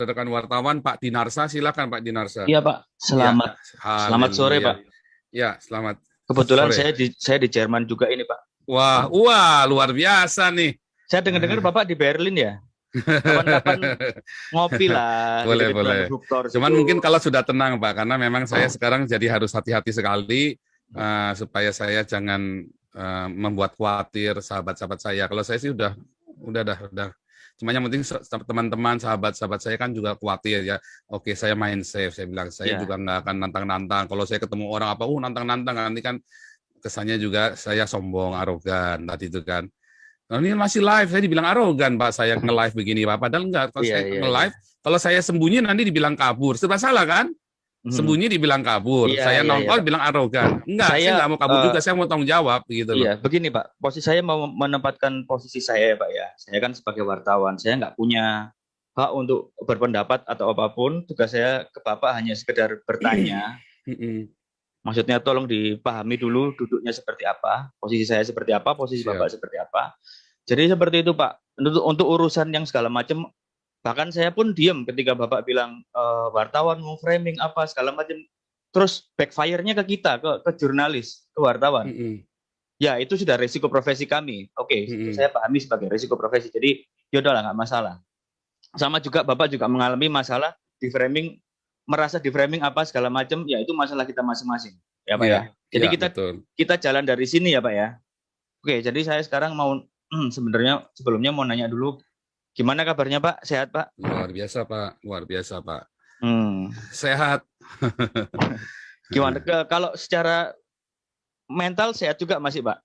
rekan wartawan Pak Dinarsa, silakan Pak Dinarsa. Iya Pak, Ya, selamat sore haleluya. Pak. Ya, selamat Kebetulan sore. saya di Jerman juga ini Pak. Wah, luar biasa nih. Saya dengar-dengar Bapak di Berlin ya. Kapan-kapan ngopi lah, Boleh, deket-deket boleh. dengan Victor Cuman situ. mungkin kalau sudah tenang, Pak, karena memang saya sekarang jadi harus hati-hati sekali supaya saya jangan membuat khawatir sahabat-sahabat saya. Kalau saya sih udah. Cuma yang penting teman-teman, sahabat-sahabat saya kan juga khawatir ya. Oke, saya main safe. Saya bilang saya Ya, juga nggak akan nantang-nantang. Kalau saya ketemu orang apa, nantang-nantang nanti kan kesannya juga saya sombong, arogan tadi itu kan. Nah, ini masih live, saya dibilang arogan, Pak, saya nge-live begini, Pak. Padahal enggak, kalau iya, saya iya, iya. nge-live, kalau saya sembunyi nanti dibilang kabur. Serba salah kan? Mhm. Sembunyi dibilang kabur. Iya, Saya iya, iya nongol Pak. bilang arogan. Enggak, saya Saya, nggak mau kabur juga, saya mau tanggung jawab gitu loh. iya, begini Pak. Posisi saya mau menempatkan posisi saya ya Pak ya. Saya kan sebagai wartawan, saya nggak punya hak untuk berpendapat atau apapun. Tugas saya ke Bapak hanya sekedar bertanya. Maksudnya tolong dipahami dulu duduknya seperti apa, posisi saya seperti apa, posisi Siap. Bapak seperti apa. Jadi seperti itu Pak. Untuk urusan yang segala macam, bahkan saya pun diam ketika Bapak bilang wartawan mau framing apa segala macam. Terus backfire-nya ke kita, ke jurnalis, ke wartawan. Ya itu sudah resiko profesi kami. Oke, itu saya pahami sebagai resiko profesi. Jadi yaudah lah nggak masalah. Sama juga Bapak juga mengalami masalah di framing, merasa di framing apa segala macam, ya itu masalah kita masing-masing, ya Pak Iya, ya. Jadi iya kita betul. kita jalan dari sini ya Pak ya. Oke, jadi saya sekarang mau sebenarnya sebelumnya mau nanya dulu, gimana kabarnya Pak? Sehat Pak? Luar biasa, Pak. Luar biasa, Pak. Hmm. Sehat. Gimana kalau secara mental sehat juga masih Pak?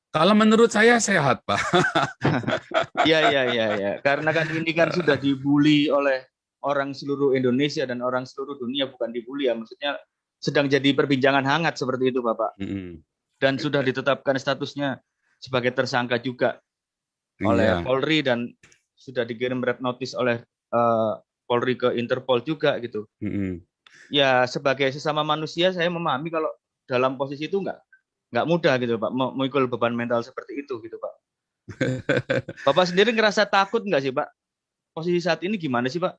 Kalau menurut saya sehat, Pak. Iya, iya, iya, iya. Karena kan ini kan sudah dibully oleh orang seluruh Indonesia dan orang seluruh dunia, bukan dibully ya, maksudnya sedang jadi perbincangan hangat seperti itu Bapak. Dan sudah ditetapkan statusnya sebagai tersangka juga oleh Iya. Polri dan sudah dikirim red notice oleh Polri ke Interpol juga gitu. Ya sebagai sesama manusia saya memahami kalau dalam posisi itu nggak mudah gitu Pak, memikul beban mental seperti itu gitu Pak. Bapak sendiri ngerasa takut nggak sih Pak? Posisi saat ini gimana sih Pak?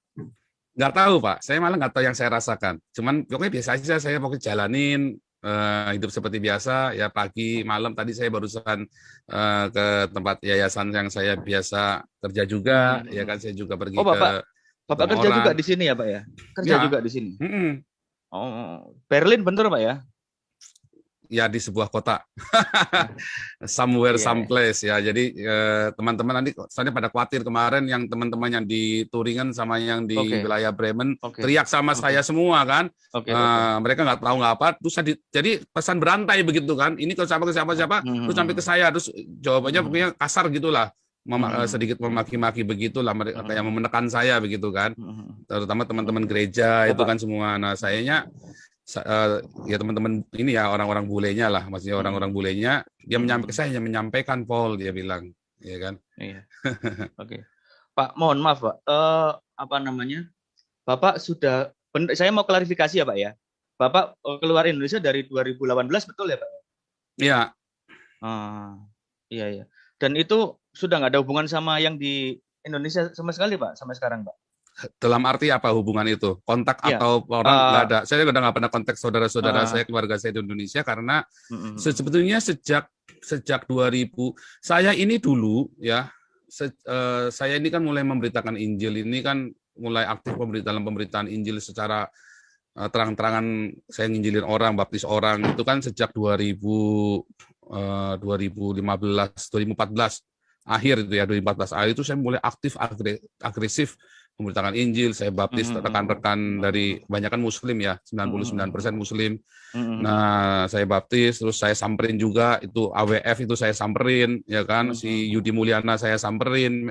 Nggak tahu, Pak. Saya malah nggak tahu yang saya rasakan. Cuman pokoknya biasa aja, saya pokoknya jalanin hidup seperti biasa. Ya pagi, malam. Tadi saya barusan ke tempat yayasan yang saya biasa kerja juga. Ya kan, saya juga pergi Oh Bapak, ke Bapak ketemu kerja orang. juga di sini ya Pak ya? Kerja Ya, juga di sini. Oh, Berlin bener Pak ya? ya di sebuah kota. Somewhere, Iya, iya. someplace ya. Jadi teman-teman nanti soalnya pada khawatir kemarin yang teman-teman yang di Turingen sama yang di Oke, wilayah Bremen oke, teriak sama oke, saya semua kan. oke, oke. Mereka nggak tahu nggak apa. Terus jadi pesan berantai begitu kan. Ini kalau siapa ke siapa siapa, terus sampai ke saya. Terus jawabannya pokoknya kasar gitulah. Sedikit memaki-maki begitulah, mereka kayak memenekan saya begitu kan. Terutama teman-teman gereja itu Bapak, kan semua. Nah, sayanya ya teman-teman ini ya orang-orang bulenya lah, maksudnya orang-orang bulenya dia saya hanya menyampaikan Paul, dia bilang, ya kan. iya, oke. Pak, mohon maaf Pak, apa namanya? Bapak sudah, saya mau klarifikasi ya Pak ya. Bapak keluar Indonesia dari 2018 betul ya Pak? Iya. Iya, iya. Dan itu sudah nggak ada hubungan sama yang di Indonesia sama sekali Pak, sampai sekarang Pak? Dalam arti apa hubungan itu? Kontak Iya. atau orang nggak ada. Saya udah nggak pernah kontak saudara-saudara saya, Uh, keluarga saya di Indonesia karena sebetulnya sejak 2000 saya ini dulu ya, saya ini kan mulai memberitakan Injil ini kan mulai aktif dalam pemberitaan Injil secara terang-terangan. Saya nginjilin orang, baptis orang itu kan sejak 2015, 2014 akhir itu ya, 2014 akhir itu saya mulai aktif agresif memberitakan Injil. Saya baptis rekan-rekan dari kebanyakan Muslim ya, 99% Muslim. Nah, saya baptis, terus saya samperin juga itu AWF itu saya samperin, ya kan, si Yudi Mulyana saya samperin.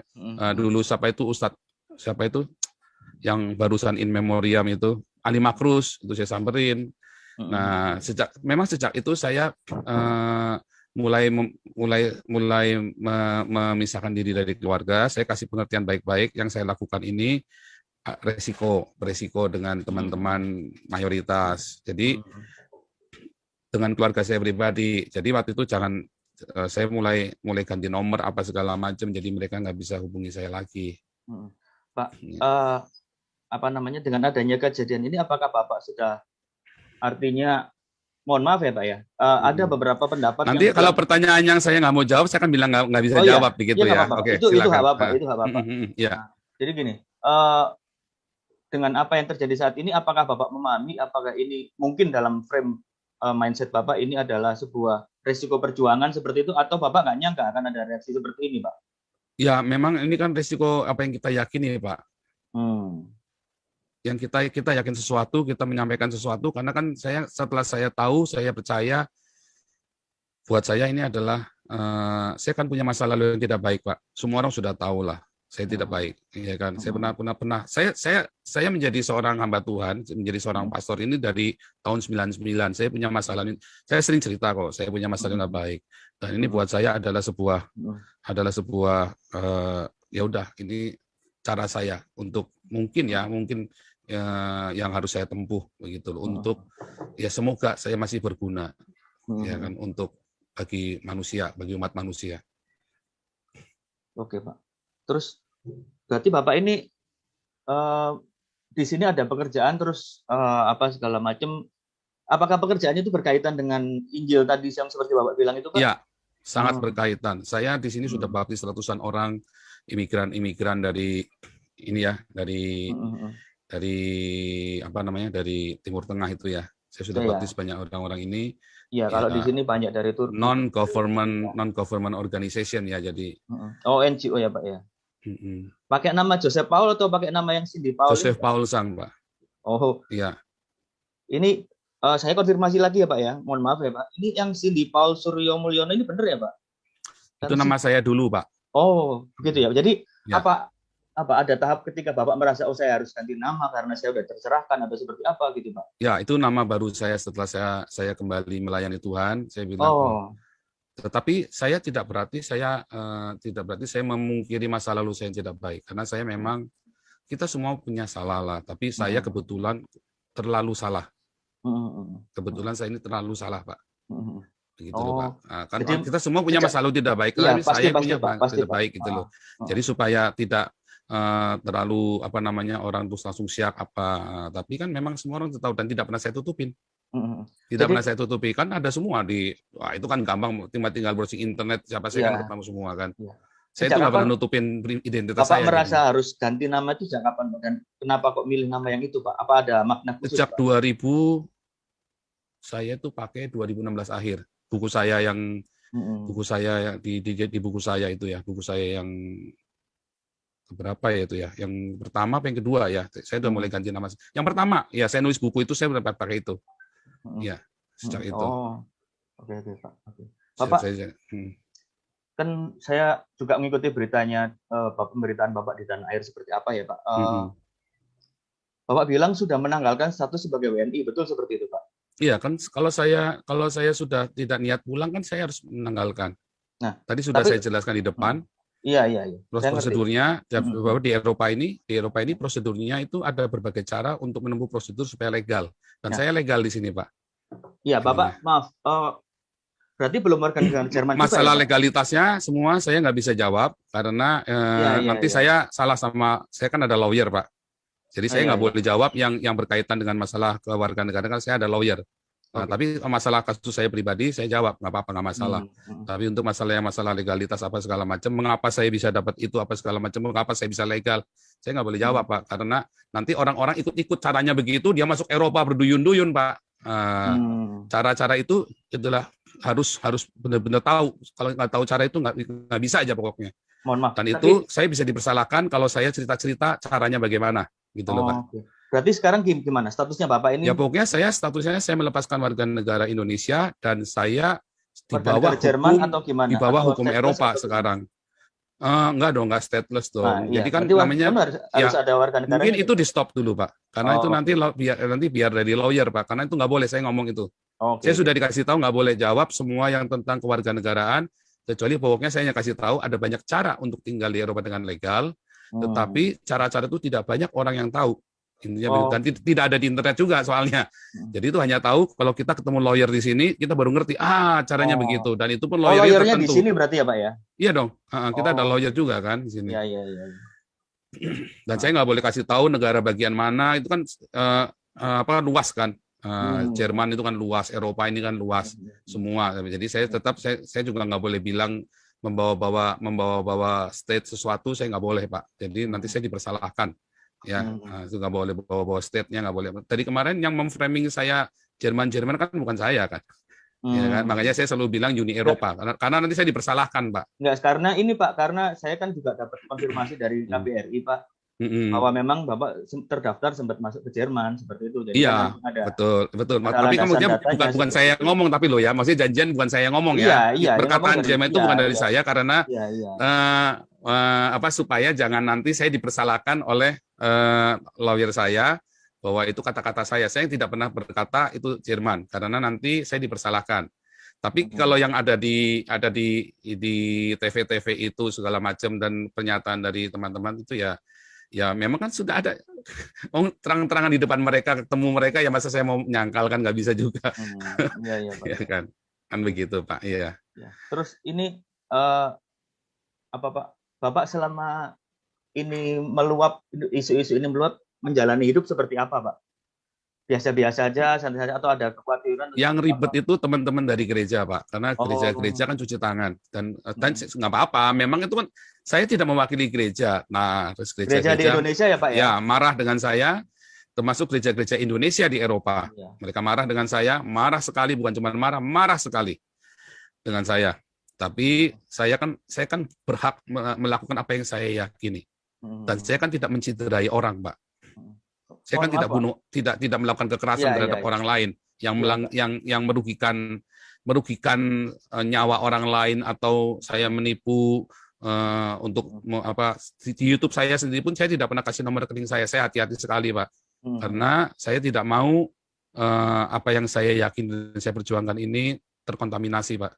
Dulu siapa itu yang barusan in memoriam itu Ali Makrus itu saya samperin. Nah, memang sejak itu saya mulai memisahkan diri dari keluarga. Saya kasih pengertian baik-baik yang saya lakukan ini beresiko dengan teman-teman mayoritas. Jadi dengan keluarga saya pribadi. Jadi waktu itu saya mulai ganti nomor apa segala macam. Jadi mereka nggak bisa hubungi saya lagi. Pak, apa namanya, dengan adanya kejadian ini apakah Bapak sudah, artinya, mohon maaf ya Pak ya, ada beberapa pendapat yang Nanti kalau bilang, pertanyaan yang saya nggak mau jawab, saya akan bilang nggak bisa oh iya, jawab begitu iya nggak ya. apa-apa Pak, Oke, itu hak silakan. Bapak, itu hak Bapak. Ya. Nah, jadi gini, eh, dengan apa yang terjadi saat ini, apakah Bapak memahami apakah ini mungkin dalam frame mindset Bapak ini adalah sebuah resiko perjuangan seperti itu, atau Bapak nggak nyangka akan ada reaksi seperti ini Pak? Ya, memang ini kan risiko apa yang kita yakini, Pak. Yang kita yakin sesuatu, kita menyampaikan sesuatu, karena kan setelah saya tahu, saya percaya, buat saya ini adalah saya kan punya masa lalu yang tidak baik, Pak. Semua orang sudah tahu lah, saya tidak baik, ya kan. Saya pernah saya menjadi seorang hamba Tuhan, menjadi seorang pastor ini dari tahun 99. Saya punya masalah ini. Saya sering cerita kok, saya punya masalah yang tidak baik. Dan ini buat saya adalah sebuah ya udah, ini cara saya untuk mungkin yang harus saya tempuh begitu loh, untuk ya semoga saya masih berguna, ya kan, untuk bagi manusia, bagi umat manusia. Oke Pak. Terus berarti Bapak ini di sini ada pekerjaan, terus apa segala macam. Apakah pekerjaannya itu berkaitan dengan Injil tadi yang seperti Bapak bilang itu Pak? Ya, sangat berkaitan. Saya di sini sudah baptis ratusan orang imigran dari ini ya, dari apa namanya, dari Timur Tengah itu ya. Saya sudah baptis banyak orang-orang ini. Iya, kalau di sini banyak dari Turki. Non-government organization ya, jadi. Oh, NGO ya Pak ya. Pakai nama Joseph Paul atau pakai nama yang Cindy Paul? Joseph Paul Sang, Pak. Oh. Iya. Ini saya konfirmasi lagi ya Pak ya. Mohon maaf ya Pak. Ini yang Cindy Paul Suryo Mulyono ini benar ya Pak? Itu nama saya dulu, Pak. Oh, begitu ya. Jadi apa ada tahap ketika Bapak merasa saya harus ganti nama karena saya sudah tercerahkan atau seperti apa gitu Pak? Ya, itu nama baru saya setelah saya kembali melayani Tuhan. Saya bilang, tetapi saya tidak berarti saya memungkiri masa lalu saya yang tidak baik, karena saya memang, kita semua punya salah lah, tapi saya kebetulan terlalu salah. Kebetulan saya ini terlalu salah, Pak. Begitu loh, Pak. Nah, kan jadi, kita semua punya masa lalu tidak baik, iya, saya punya tidak baik gitu loh. Jadi supaya tidak terlalu apa namanya, orang terus langsung siap apa, tapi kan memang semua orang tahu dan tidak pernah saya tutupin. Pernah saya tutupi, kan ada semua itu kan gampang, tinggal browsing internet, siapa saya kan ketemu semua kan. Saya itu nggak pernah nutupin identitas saya. Bapak merasa harus ganti nama itu sejak kapan Pak? Dan kenapa kok milih nama yang itu Pak? Apa ada makna khusus? Sejak 2000, saya itu pakai 2016 akhir. Buku saya yang di buku saya itu ya, buku saya yang berapa ya itu ya, yang pertama apa yang kedua ya, saya udah mulai ganti nama. Yang pertama ya, saya nulis buku itu saya udah pakai itu ya, sejak itu. Oke Pak. Bapak, kan saya juga mengikuti beritanya, pemberitaan Bapak di tanah air seperti apa ya Pak. Bapak bilang sudah menanggalkan status sebagai WNI, betul seperti itu Pak? Iya kan, kalau saya sudah tidak niat pulang kan saya harus menanggalkan. Nah, tadi sudah saya jelaskan di depan. Iya. Prosedurnya di Eropa ini prosedurnya itu ada berbagai cara untuk menempuh prosedur supaya legal. Dan saya legal di sini, Pak. Iya, Bapak, maaf. Berarti belum warga negara Jerman. Masalah juga, legalitasnya semua saya nggak bisa jawab karena nanti saya salah saya kan ada lawyer, Pak. Jadi saya nggak boleh jawab yang berkaitan dengan masalah kewarganegaraan, kan saya ada lawyer. Nah, tapi masalah kasus saya pribadi saya jawab, nggak apa-apa, nggak masalah. Tapi untuk masalah legalitas apa segala macam, mengapa saya bisa dapat itu apa segala macam, mengapa saya bisa legal, saya nggak boleh jawab Pak, karena nanti orang-orang ikut-ikut caranya begitu, dia masuk Eropa berduyun-duyun Pak. Cara-cara itu itulah harus benar-benar tahu. Kalau nggak tahu cara itu nggak bisa aja pokoknya. Mohon maaf. Dan itu saya bisa dipersalahkan kalau saya cerita-cerita caranya bagaimana, gitu loh Pak. Okay. Berarti sekarang gimana statusnya Bapak ini? Ya pokoknya statusnya saya melepaskan warga negara Indonesia dan saya di bawah Jerman atau gimana? Di bawah hukum Eropa sekarang. Enggak dong, enggak stateless dong. Jadi kan namanya harus ada warga negara. Mungkin itu di stop dulu Pak, karena itu nanti biar dari lawyer Pak, karena itu nggak boleh saya ngomong itu. Saya sudah dikasih tahu nggak boleh jawab semua yang tentang kewarganegaraan, kecuali pokoknya saya hanya kasih tahu ada banyak cara untuk tinggal di Eropa dengan legal, tetapi cara-cara itu tidak banyak orang yang tahu. Intinya dan tidak ada di internet juga soalnya. Jadi itu hanya tahu kalau kita ketemu lawyer di sini, kita baru ngerti caranya begitu, dan itu pun lawyernya di sini berarti ya Pak ya? Iya dong. Kita ada lawyer juga kan di sini. Iya. Dan saya nggak boleh kasih tahu negara bagian mana, itu kan luas kan. Jerman itu kan luas, Eropa ini kan luas semua. Jadi saya juga nggak boleh bilang membawa-bawa state sesuatu, saya nggak boleh Pak. Jadi nanti saya dipersalahkan. Ya, itu nggak boleh bawa-bawa state-nya, nggak boleh. Tadi kemarin yang memframing saya Jerman kan bukan saya kan. Ya kan, makanya saya selalu bilang Uni Eropa karena nanti saya dipersalahkan Pak. Enggak, karena ini Pak, karena saya kan juga dapat konfirmasi dari KBRI Pak, bahwa memang Bapak terdaftar sempat masuk ke Jerman seperti itu. Jadi iya, betul. Tapi kemudian bukan saya ngomong, tapi loh ya, maksudnya janjian bukan saya ngomong ya. Perkataan Jerman itu bukan dari saya karena supaya jangan nanti saya dipersalahkan oleh lawyer saya bahwa itu kata-kata saya. Saya tidak pernah berkata itu Jerman karena nanti saya dipersalahkan. Tapi kalau yang ada di TV-TV itu segala macam dan pernyataan dari teman-teman itu ya memang kan sudah ada terang-terangan di depan mereka, ketemu mereka, ya masa saya mau menyangkal kan nggak bisa juga. Iya Pak. Ya kan begitu Pak. Iya. Terus ini apa Pak? Bapak selama ini meluap, isu-isu ini meluap, menjalani hidup seperti apa Pak? Biasa-biasa aja, santai saja, atau ada kekhawatiran? Yang ribet itu teman-teman dari gereja Pak, karena gereja kan cuci tangan dan nggak apa-apa. Memang itu kan saya tidak mewakili gereja. Nah, terus gereja di Indonesia ya Pak ya? Ya, marah dengan saya, termasuk gereja-gereja Indonesia di Eropa. Ya. Mereka marah dengan saya, marah sekali, bukan cuma marah sekali dengan saya. Tapi saya kan berhak melakukan apa yang saya yakini. Dan saya kan tidak menciderai orang, Pak. Saya kan tidak melakukan kekerasan terhadap orang lain yang merugikan nyawa orang lain, atau saya menipu untuk di YouTube saya sendiri pun saya tidak pernah kasih nomor rekening saya. Saya hati-hati sekali Pak, karena saya tidak mau apa yang saya yakin dan saya perjuangkan ini terkontaminasi Pak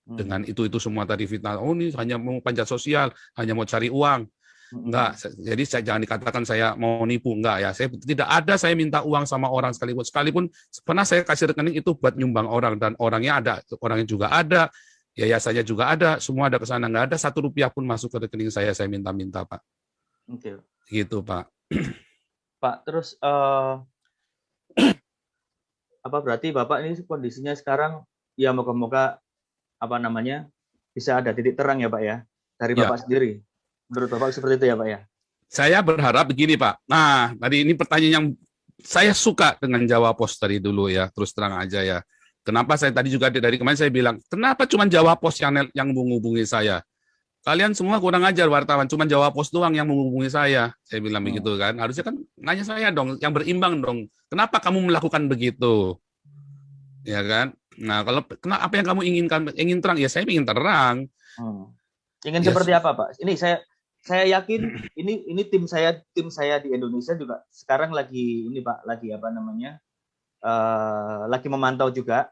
dengan itu semua tadi fitnah. Oh ini hanya mau panjat sosial, hanya mau cari uang. Enggak, jadi jangan dikatakan saya mau nipu, enggak ya. Saya tidak ada saya minta uang sama orang sekalipun pernah saya kasih rekening itu buat nyumbang orang, dan orangnya juga ada, yayasannya juga ada, semua ada ke sana, enggak ada Rp1 pun masuk ke rekening saya minta Pak. Oke. Gitu Pak. Pak, terus apa berarti Bapak ini kondisinya sekarang ya moga-moga bisa ada titik terang ya Pak ya dari Bapak sendiri. Menurut Bapak seperti itu ya Pak ya? Saya berharap begini Pak. Nah, tadi ini pertanyaan yang saya suka dengan Jawa Post tadi dulu ya, terus terang aja ya. Kenapa saya tadi juga dari kemarin saya bilang, kenapa cuma Jawa Post yang menghubungi saya? Kalian semua kurang ajar wartawan, cuma Jawa Post doang yang menghubungi saya. Saya bilang begitu kan. Harusnya kan nanya saya dong, yang berimbang dong. Kenapa kamu melakukan begitu? Ya kan? Nah, apa yang kamu inginkan? Ingin terang? Ya saya ingin terang. Ingin seperti apa Pak? Ini saya yakin ini tim saya di Indonesia juga sekarang lagi lagi memantau juga.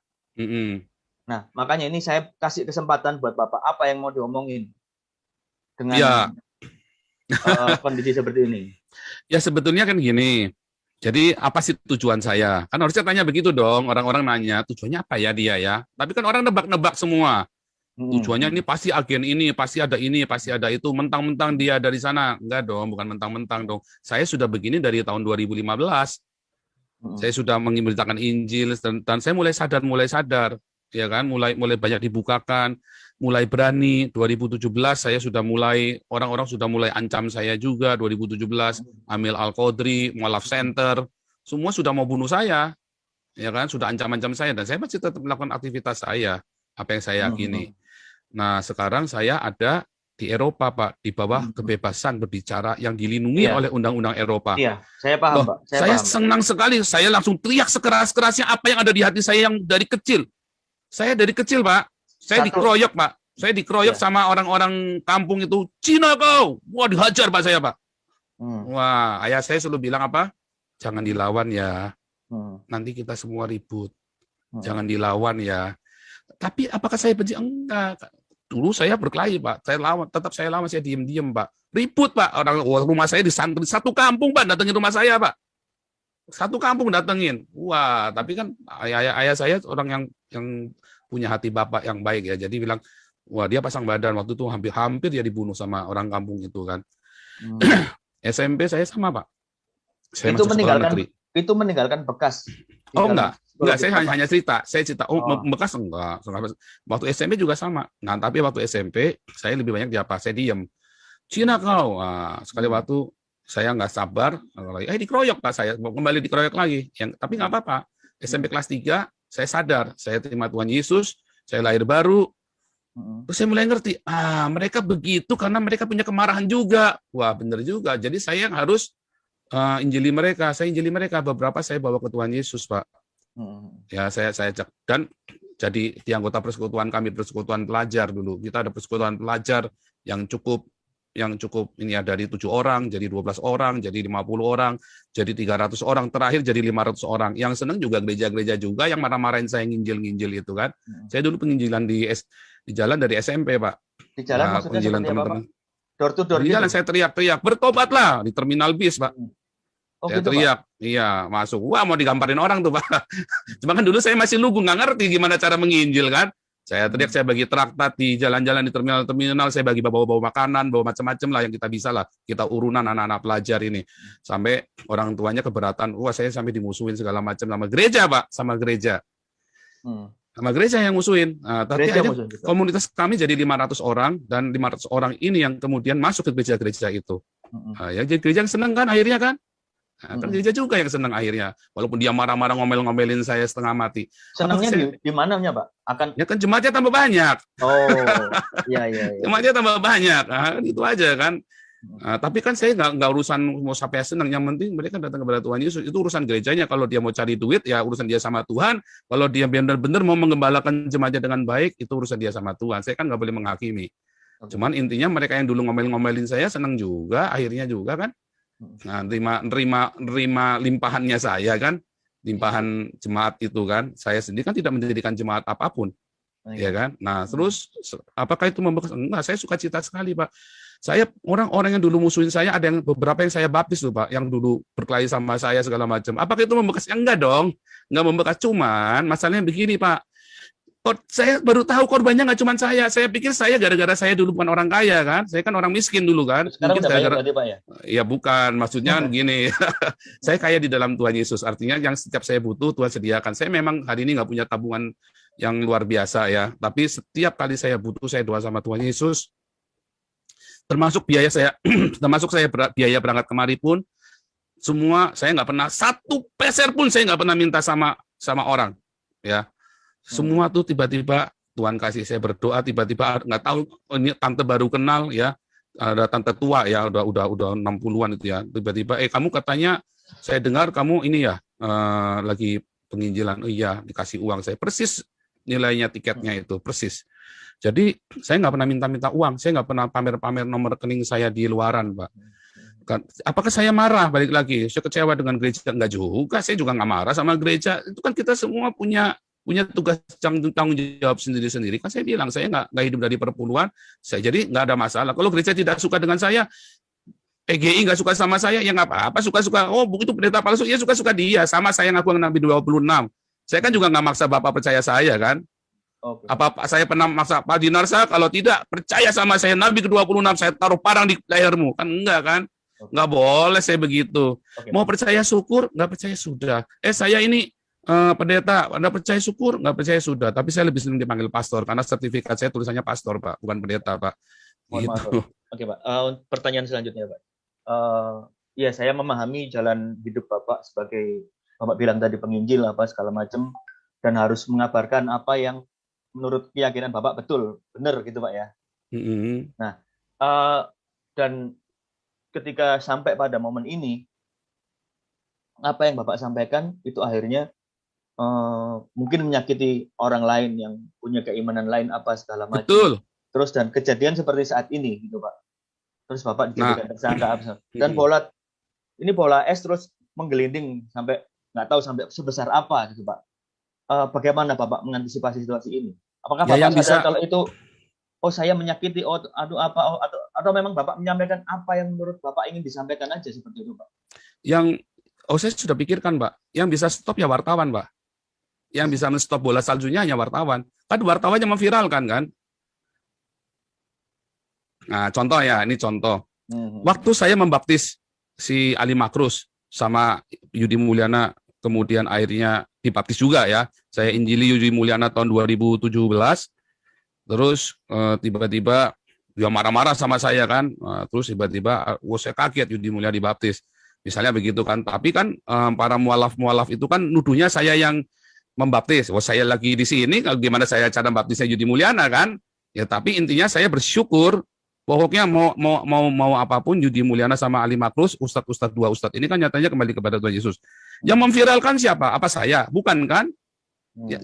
Nah, makanya ini saya kasih kesempatan buat Bapak, apa yang mau diomongin dengan kondisi seperti ini. Ya sebetulnya kan gini. Jadi apa sih tujuan saya? Kan harusnya tanya begitu dong. Orang-orang nanya tujuannya apa ya dia ya. Tapi kan orang nebak-nebak semua. Tujuannya ini pasti agen ini, pasti ada itu, mentang-mentang dia dari sana. Enggak dong, bukan mentang-mentang dong. Saya sudah begini dari tahun 2015. Saya sudah memberitakan Injil dan saya mulai sadar, ya kan, mulai banyak dibukakan, mulai berani. 2017 saya sudah mulai, orang-orang sudah mulai ancam saya juga. 2017 Amil Al-Qadri, Mualaf Center, semua sudah mau bunuh saya. Ya kan, sudah ancam-ancam saya, dan saya masih tetap melakukan aktivitas saya, apa yang saya yakini. Nah, sekarang saya ada di Eropa, Pak, di bawah kebebasan berbicara yang dilindungi oleh undang-undang Eropa. Iya, saya paham, Pak. Saya senang sekali, saya langsung teriak sekeras-kerasnya apa yang ada di hati saya yang dari kecil. Saya dari kecil, Pak, saya dikeroyok, Pak. Saya dikeroyok sama orang-orang kampung itu, Cina kau! Wah, dihajar, Pak, saya, Pak. Wah, ayah saya selalu bilang apa? Jangan dilawan ya, nanti kita semua ribut. Jangan dilawan ya. Tapi apakah saya benci? Enggak. Dulu saya berkelahi, Pak. Saya lawan, saya diem-diem, Pak. Ribut, Pak. Rumah saya disantri. Satu kampung, Pak, datengin rumah saya, Pak. Satu kampung datengin. Wah, tapi kan ayah saya orang yang punya hati bapak yang baik ya. Jadi bilang, wah dia pasang badan. Waktu itu hampir dia dibunuh sama orang kampung itu kan. SMP saya sama, Pak. Saya Itu masuk sekolah meninggalkan negeri. itu meninggalkan bekas di Oh dalam enggak, psikologis saya Bapak. hanya cerita. Saya cerita, oh Oh. bekas enggak. Waktu SMP juga sama. Nah, tapi waktu SMP saya lebih banyak diapa? Saya diem. Cina kau. Nah, sekali waktu saya nggak sabar, dikeroyok Pak saya, mau kembali dikeroyok lagi. Tapi nggak apa-apa. SMP kelas 3 saya sadar, saya terima Tuhan Yesus, saya lahir baru. Terus saya mulai ngerti, mereka begitu karena mereka punya kemarahan juga. Wah, benar juga. Jadi saya yang harus injili mereka. Saya injili mereka. Beberapa saya bawa ke Tuhan Yesus, Pak. Ya, saya cek. Dan jadi di anggota persekutuan kami, persekutuan pelajar dulu. Kita ada persekutuan pelajar yang cukup ini ada dari 7 orang, jadi 12 orang, jadi 50 orang, jadi 300 orang, terakhir jadi 500 orang. Yang senang juga gereja-gereja juga yang marah-marahin saya nginjil-nginjil itu kan. Saya dulu penginjilan di jalan dari SMP, Pak. Di jalan maksudnya penginjilan seperti apa, Pak? teman-teman. Door to door Di gitu. jalan saya teriak-teriak, bertobatlah di terminal bis, Pak. Oh, Saya gitu, teriak, Pak. iya masuk. Wah, mau digambarin orang tuh, Pak. Cuma kan dulu saya masih lugu, nggak ngerti gimana cara menginjil kan. Saya teriak, saya bagi traktat di jalan-jalan di terminal-terminal, saya bagi bawa-bawa makanan, bawa macam-macam lah yang kita bisa lah. Kita urunan anak-anak pelajar ini. Sampai orang tuanya keberatan, wah saya sampai dimusuhin segala macam sama gereja, Pak, sama gereja. Sama gereja yang musuhin. Tapi akhirnya komunitas kami jadi 500 orang, dan 500 orang ini yang kemudian masuk ke gereja-gereja itu. Ya, jadi gereja yang senang kan akhirnya kan. Kan gereja juga yang senang akhirnya, walaupun dia marah-marah ngomel-ngomelin saya setengah mati. Senangnya di mananya, Pak? Ya kan jemaatnya tambah banyak. Oh, iya. Jemaatnya tambah banyak, itu aja kan. Tapi kan saya nggak urusan mau sampai senang, yang penting mereka datang kepada Tuhan Yesus. Itu urusan gerejanya. Kalau dia mau cari duit, ya urusan dia sama Tuhan. Kalau dia benar-benar mau mengembalakan jemaatnya dengan baik, itu urusan dia sama Tuhan. Saya kan nggak boleh menghakimi. Cuman intinya mereka yang dulu ngomel-ngomelin saya senang juga, akhirnya juga kan. Nah, nerima limpahannya saya kan, limpahan jemaat itu kan. Saya sendiri kan tidak mendirikan jemaat apapun, ya kan. Nah, terus apakah itu membekas? Enggak, saya suka cita sekali, Pak. Saya orang-orang yang dulu musuhin saya, ada yang beberapa yang saya baptis loh, Pak, yang dulu berkelahi sama saya segala macam. Apakah itu membekas? Enggak dong, enggak membekas. Cuman masalahnya begini, Pak. Saya baru tahu korbannya nggak cuma saya. Saya pikir saya gara-gara saya dulu bukan orang kaya kan. Saya kan orang miskin dulu kan. Sekarang mungkin udah kaya berarti, Pak, ya? Ya bukan, maksudnya kan gini. Saya kaya di dalam Tuhan Yesus. Artinya yang setiap saya butuh Tuhan sediakan. Saya memang hari ini nggak punya tabungan yang luar biasa ya. Tapi setiap kali saya butuh, saya doa sama Tuhan Yesus. Termasuk biaya saya, biaya berangkat kemari pun, semua saya nggak pernah satu peser pun saya nggak pernah minta sama orang, ya. Semua tuh tiba-tiba Tuhan kasih. Saya berdoa tiba-tiba nggak tahu, ini tante baru kenal ya, ada tante tua ya, udah 60-an itu ya. Tiba-tiba kamu katanya saya dengar kamu ini ya lagi penginjilan. Oh iya, dikasih uang saya persis nilainya tiketnya itu persis. Jadi saya nggak pernah minta-minta uang, saya nggak pernah pamer-pamer nomor rekening saya di luaran, Pak. Apakah saya marah? Balik lagi, saya kecewa dengan gereja? Enggak juga, saya juga nggak marah sama gereja. Itu kan kita semua punya tugas tanggung jawab sendiri-sendiri. Kan saya bilang, saya nggak hidup dari perpuluhan, jadi nggak ada masalah. Kalau gereja tidak suka dengan saya, PGI nggak suka sama saya, ya nggak apa-apa, suka-suka. Oh, begitu pendeta palsu, ya suka-suka dia. Sama saya ngaku Nabi 26. Saya kan juga nggak maksa Bapak percaya saya kan. Apa saya pernah maksa Pak Dinarsa, kalau tidak percaya sama saya Nabi ke-26, saya taruh parang di lehermu. Kan enggak kan? Nggak boleh saya begitu. Mau percaya syukur, nggak percaya sudah. Saya ini pendeta, Anda percaya syukur, nggak percaya sudah. Tapi saya lebih sering dipanggil pastor karena sertifikat saya tulisannya pastor, Pak, bukan pendeta, Pak. Gitu. Oke, Pak. Pertanyaan selanjutnya, Pak. Ya, saya memahami jalan hidup Bapak sebagai Bapak bilang tadi penginjil apa segala macam, dan harus mengabarkan apa yang menurut keyakinan Bapak betul, benar gitu, Pak ya. Nah, dan ketika sampai pada momen ini, apa yang Bapak sampaikan itu akhirnya mungkin menyakiti orang lain yang punya keimanan lain apa segala macam. Betul. Terus dan kejadian seperti saat ini gitu, Pak. Terus Bapak dijadikan tersangka apa? Dan bola es terus menggelinding sampai nggak tahu sampai sebesar apa gitu, Pak. Bagaimana Bapak mengantisipasi situasi ini? Apakah Bapak sadar kalau itu saya menyakiti atau memang Bapak menyampaikan apa yang menurut Bapak ingin disampaikan aja seperti itu, Pak? Saya sudah pikirkan, Pak. Yang bisa stop ya wartawan, Pak. Yang bisa menstop bola saljunya hanya wartawan. Kan wartawannya memviralkan kan? Nah, contoh ya, ini contoh. Waktu saya membaptis si Ali Makrus sama Yudi Mulyana, kemudian akhirnya dibaptis juga ya. Saya injili Yudi Mulyana tahun 2017. Terus tiba-tiba dia marah-marah sama saya kan. Terus tiba-tiba saya kaget Yudi Mulyana dibaptis. Misalnya begitu kan. Tapi kan para mualaf-mualaf itu kan nuduhnya saya yang membaptis. Saya lagi di sini, gimana saya cara baptisnya Yudi Mulyana kan? Ya tapi intinya saya bersyukur. Pokoknya mau apapun Yudi Mulyana sama Ali Makrus, ustadz dua ustadz ini kan nyatanya kembali kepada Tuhan Yesus. Yang memviralkan siapa? Apa saya? Bukan kan?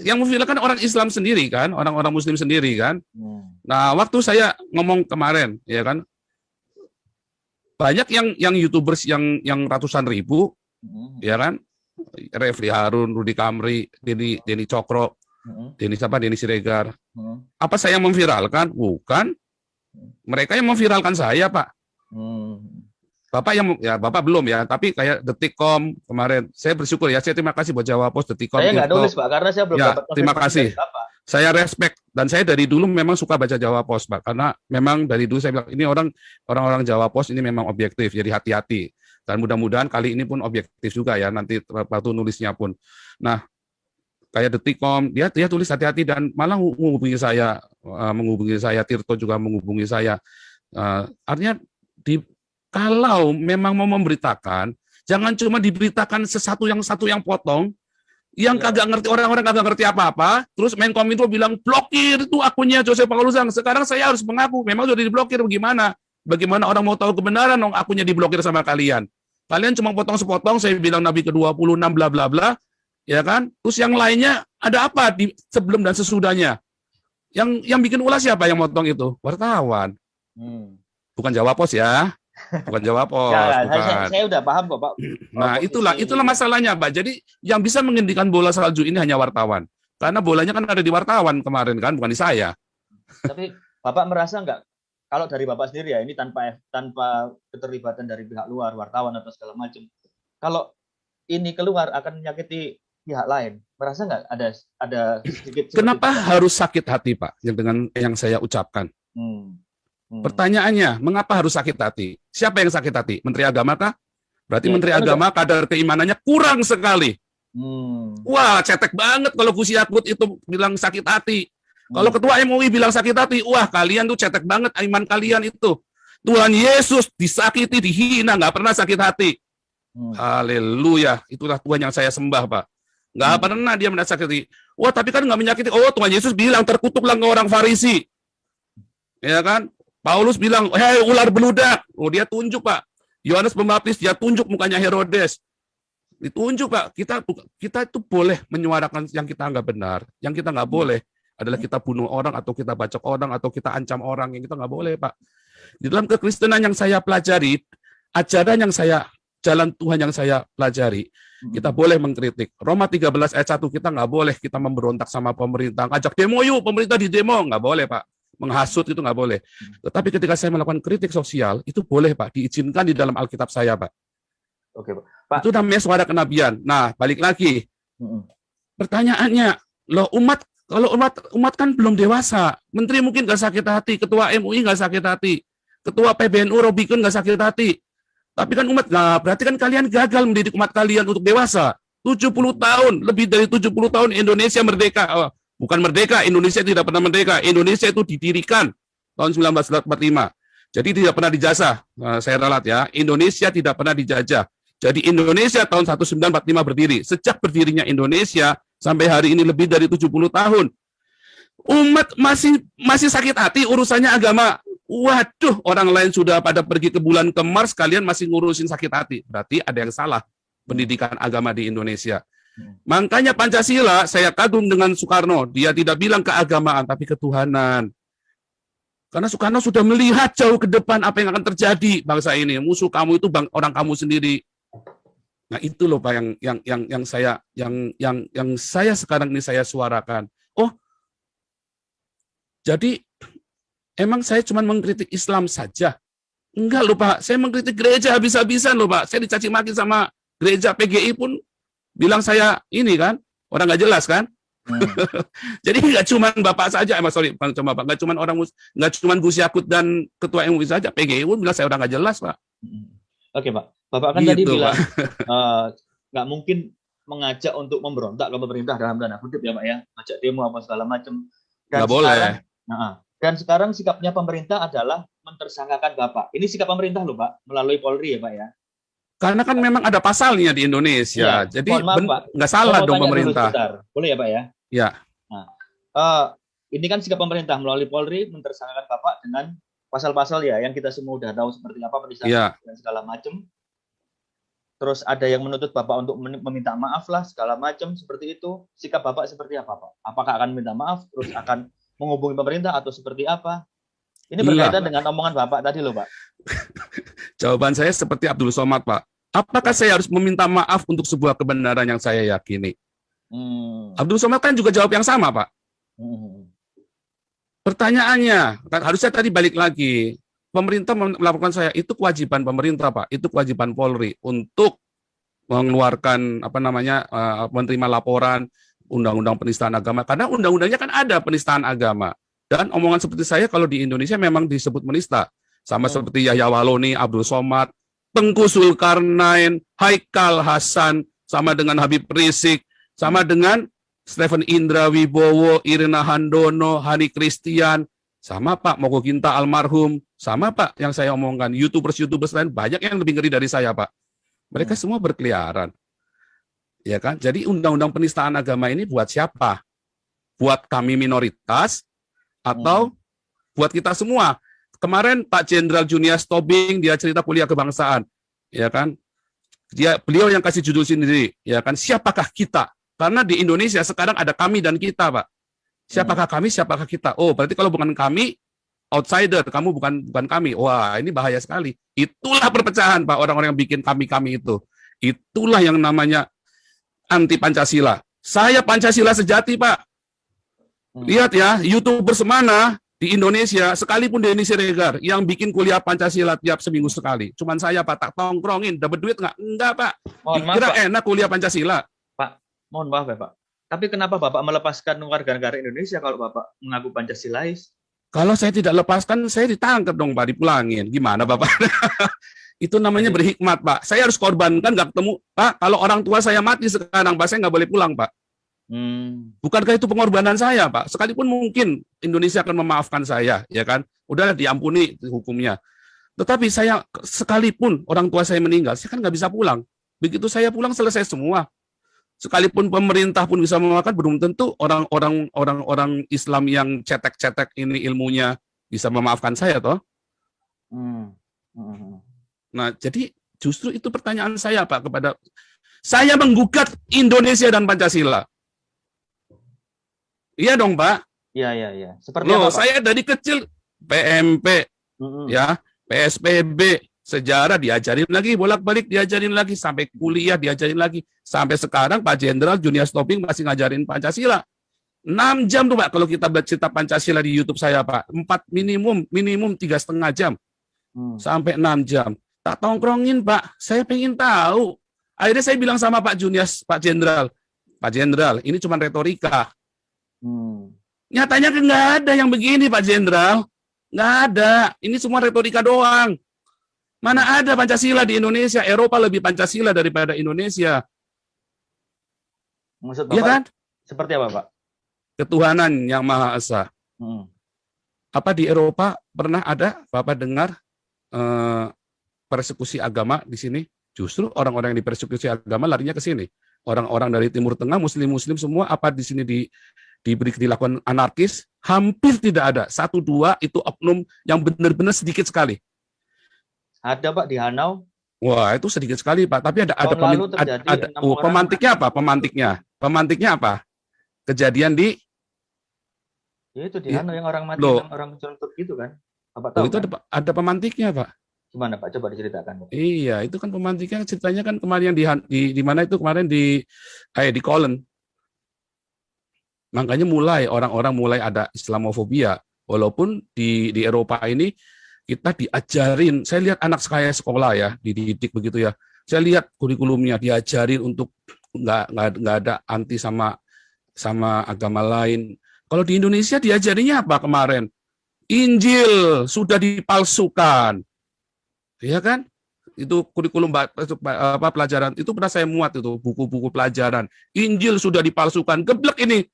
Yang memviralkan orang Islam sendiri kan, orang-orang Muslim sendiri kan. Nah, waktu saya ngomong kemarin, ya kan, banyak yang YouTubers yang ratusan ribu, ya kan, Refli Harun, Rudi Kamri, Denny Cokro, Denny Siregar. Apa saya yang memviralkan? Bukan. Mereka yang memviralkan saya, Pak. Bapak Bapak belum ya, tapi kayak Detikcom kemarin. Saya bersyukur ya, saya terima kasih buat Jawa Pos, Detikcom. Saya nggak nulis, Pak, karena saya belum dapat. Terima kasih. Saya respect dan saya dari dulu memang suka baca Jawa Pos, Pak, karena memang dari dulu saya bilang ini orang-orang Jawa Pos ini memang objektif, jadi hati-hati. Dan mudah-mudahan kali ini pun objektif juga ya, nanti waktu nulisnya pun. Nah, kayak Detikcom, dia tulis hati-hati dan malah menghubungi saya, Tirto juga menghubungi saya. Artinya kalau memang mau memberitakan, jangan cuma diberitakan satu yang potong, yang kagak ngerti, orang-orang kagak ngerti apa-apa, terus Menkominfo bilang blokir itu akunnya Joseph Paulus. Sekarang saya harus mengaku, memang sudah diblokir, bagaimana? Bagaimana orang mau tahu kebenaran dong akunnya diblokir sama kalian? Kalian cuma potong sepotong, saya bilang Nabi ke-26 bla bla bla. Ya kan? Terus yang lainnya ada apa di sebelum dan sesudahnya? Yang bikin ulah siapa yang motong itu? Wartawan. Bukan Jawa Pos ya. Bukan Jawa Pos. Bukan. Saya udah paham kok, Pak. Nah, itulah masalahnya, Pak. Jadi yang bisa menghentikan bola salju ini hanya wartawan. Karena bolanya kan ada di wartawan kemarin kan, bukan di saya. Tapi Bapak merasa nggak kalau dari Bapak sendiri ya, ini tanpa keterlibatan dari pihak luar, wartawan atau segala macam. Kalau ini keluar akan menyakiti pihak lain, merasa nggak ada sedikit? Kenapa harus sakit hati, Pak? Yang saya ucapkan. Pertanyaannya, mengapa harus sakit hati? Siapa yang sakit hati? Menteri Agama kah? Berarti ya, Menteri Agama kadar keimanannya kurang sekali. Wah, cetek banget kalau Gus Yakut itu bilang sakit hati. Kalau Ketua MUI bilang sakit hati, wah kalian tuh cetek banget iman kalian itu. Tuhan Yesus disakiti, dihina, nggak pernah sakit hati. Haleluya, itulah Tuhan yang saya sembah, Pak. Nggak pernah dia menyakiti. Wah, tapi kan nggak menyakiti. Oh, Tuhan Yesus bilang terkutuklah orang Farisi. Ya kan? Paulus bilang, hei ular beludak. Oh, dia tunjuk, Pak. Yohanes Pembaptis, dia tunjuk mukanya Herodes. Ditunjuk, Pak. Kita itu boleh menyuarakan yang kita nggak benar. Yang kita nggak boleh adalah kita bunuh orang, atau kita bacok orang, atau kita ancam orang. Yang kita nggak boleh, Pak. Di dalam kekristenan yang saya pelajari, ajaran yang jalan Tuhan yang saya pelajari, kita boleh mengkritik. Roma 13 ayat 1, kita nggak boleh kita memberontak sama pemerintah. Ajak demo yuk, pemerintah di demo. Nggak boleh, Pak. Menghasut itu nggak boleh. Tetapi ketika saya melakukan kritik sosial, itu boleh, Pak. Diizinkan di dalam Alkitab saya, Pak. Oke, Pak. Itu namanya suara kenabian. Nah, balik lagi. Pertanyaannya, loh kalau umat kan belum dewasa. Menteri mungkin nggak sakit hati, Ketua MUI nggak sakit hati, Ketua PBNU Robikun nggak sakit hati. Tapi kan umat, nah berarti kan kalian gagal mendidik umat kalian untuk dewasa. 70 tahun, lebih dari 70 tahun Indonesia merdeka. Oh, bukan merdeka, Indonesia tidak pernah merdeka. Indonesia itu didirikan tahun 1945. Jadi tidak pernah dijajah. Nah, saya ralat ya, Indonesia tidak pernah dijajah. Jadi Indonesia tahun 1945 berdiri. Sejak berdirinya Indonesia sampai hari ini lebih dari 70 tahun. Umat masih sakit hati urusannya agama. Waduh, orang lain sudah pada pergi ke bulan, ke Mars, kalian masih ngurusin sakit hati. Berarti ada yang salah pendidikan agama di Indonesia. Makanya Pancasila, saya kagum dengan Soekarno. Dia tidak bilang keagamaan, tapi ketuhanan. Karena Soekarno sudah melihat jauh ke depan apa yang akan terjadi bangsa ini. Musuh kamu itu orang kamu sendiri. Nah itu loh Pak yang saya sekarang ini saya suarakan. Oh, jadi emang saya cuma mengkritik Islam saja? Enggak loh Pak, saya mengkritik gereja habis-habisan loh Pak. Saya dicaci maki sama gereja PGI pun bilang saya ini kan, orang nggak jelas kan? Jadi nggak cuma Bapak saja, bukan cuma Bapak, nggak cuma Gus Yakut dan Ketua MUI saja, PGI pun bilang saya orang nggak jelas Pak. Oke, Pak. Bapak kan tadi Gitu, Pak. bilang nggak mungkin mengajak untuk memberontak ke pemerintah dalam tanda kutip ya, Pak ya, ngajak demo apa segala macam. Dan Nggak boleh. sekarang, dan sekarang sikapnya pemerintah adalah mentersangkakan Bapak. Ini sikap pemerintah loh, Pak, melalui Polri ya, Pak ya. Karena kan memang ada pasalnya di Indonesia. Iya, Jadi mohon maaf Pak, nggak saya salah mau dong tanya dulu pemerintah. sebentar, boleh ya Pak ya? Ya, Nah, eh, ini kan sikap pemerintah melalui Polri mentersangkakan Bapak dengan pasal-pasal ya yang kita semua udah tahu seperti apa penistaan ya. dan segala macam. Terus ada yang menuntut Bapak untuk meminta maaf lah segala macam seperti itu. Sikap Bapak seperti apa Pak? Apakah akan minta maaf terus akan menghubungi pemerintah atau seperti apa? Ini Lah, berkaitan dengan omongan Bapak tadi loh Pak. jawaban saya seperti Abdul Somad, Pak. Apakah saya harus meminta maaf untuk sebuah kebenaran yang saya yakini? Abdul Somad kan juga jawab yang sama, Pak. Pertanyaannya, kan harusnya tadi balik lagi. Pemerintah melakukan saya, itu kewajiban pemerintah, Pak. Itu kewajiban Polri untuk mengeluarkan menerima laporan undang-undang penistaan agama, karena undang-undangnya kan ada penistaan agama. Dan omongan seperti saya kalau di Indonesia memang disebut menista, sama seperti Yahya Waloni, Abdul Somad, Tengku Zulkarnain, Haikal Hasan, sama dengan Habib Rizik, sama dengan Stephen Indra Wibowo, Irina Handono, Hani Christian, sama Pak Moko Ginta almarhum, sama Pak yang saya omongkan, YouTubers lain banyak yang lebih ngeri dari saya, Pak. Mereka semua berkeliaran. Ya kan? Jadi undang-undang penistaan agama ini buat siapa? Buat kami minoritas atau buat kita semua? Kemarin Pak Jenderal Junius Tobing dia cerita kuliah kebangsaan, ya kan? Beliau yang kasih judul sendiri, ya kan? Siapakah kita? Karena di Indonesia sekarang ada kami dan kita, Pak. Siapakah kami? Siapakah kita? Oh, berarti kalau bukan kami, outsider, kamu bukan kami. Wah, ini bahaya sekali. Itulah perpecahan, Pak, orang-orang yang bikin kami itu. Itulah yang namanya anti Pancasila. Saya Pancasila sejati, Pak. Lihat ya, YouTuber semana di Indonesia, sekalipun Denny Siregar, yang bikin kuliah Pancasila tiap seminggu sekali. Cuman saya, Pak, tak tongkrongin. Dapat duit nggak? Enggak, Pak. Dikira enak kuliah Pancasila. Pak, mohon maaf ya, Pak. Tapi kenapa Bapak melepaskan warga negara Indonesia kalau Bapak mengaku Pancasilais? Kalau saya tidak lepaskan, saya ditangkap dong, Pak, dipulangin. Gimana, Bapak? Itu namanya berhikmat, Pak. Saya harus korbankan, nggak ketemu. Pak, kalau orang tua saya mati sekarang, Pak, saya nggak boleh pulang, Pak. Bukankah itu pengorbanan saya, Pak? Sekalipun mungkin Indonesia akan memaafkan saya, ya kan? Udahlah diampuni hukumnya. Tetapi saya, sekalipun orang tua saya meninggal, saya kan nggak bisa pulang. Begitu saya pulang, selesai semua. Sekalipun pemerintah pun bisa memaafkan, belum tentu orang-orang Islam yang cetek-cetek ini ilmunya bisa memaafkan saya, toh. Nah, jadi justru itu pertanyaan saya, Pak, kepada saya menggugat Indonesia dan Pancasila. Iya dong, Pak. Iya. Seperti apa, Pak? Saya dari kecil PMP, ya, PSBB, sejarah diajarin lagi, bolak-balik diajarin lagi, sampai kuliah diajarin lagi, sampai sekarang Pak Jenderal Junius Tobing masih ngajarin Pancasila. 6 jam tuh, Pak, kalau kita baca Pancasila di YouTube saya, Pak. 4 minimum 3,5 jam. Sampai 6 jam. Tak tongkrongin, Pak. Saya pengen tahu. Akhirnya saya bilang sama Pak Junius, Pak Jenderal, ini cuma retorika. Nyatanya nggak ada yang begini, Pak Jenderal. Nggak ada. Ini semua retorika doang. Mana ada Pancasila di Indonesia? Eropa lebih Pancasila daripada Indonesia. Maksud Bapak, ya kan? Seperti apa, Pak? Ketuhanan yang Maha Esa. Apa di Eropa pernah ada Bapak dengar persekusi agama di sini? Justru orang-orang yang dipersekusi agama larinya ke sini. Orang-orang dari Timur Tengah, Muslim semua, apa di sini dilakukan anarkis? Hampir tidak ada. 1-2 itu oknum yang benar-benar sedikit sekali. Ada, Pak, di Hanau. Wah, itu sedikit sekali, Pak. Tapi ada pemantiknya apa? Pemantiknya apa? Kejadian di ya itu di Hanau yang orang mati, orang contoh gitu kan? Bapak tahu? Itu kan? ada pemantiknya, Pak. Gimana, Pak? Coba diceritakan, Pak. Iya, itu kan pemantiknya ceritanya kan kemarin yang di mana itu kemarin di Kolen. Makanya orang-orang mulai ada Islamofobia. Walaupun di Eropa ini kita diajarin, saya lihat anak saya sekolah ya, dididik begitu ya. Saya lihat kurikulumnya diajarin untuk nggak ada anti sama agama lain. Kalau di Indonesia diajarinya apa kemarin? Injil sudah dipalsukan. Ya kan? itu kurikulum pelajaran itu pernah saya muat itu buku-buku pelajaran. Injil sudah dipalsukan, geblek ini.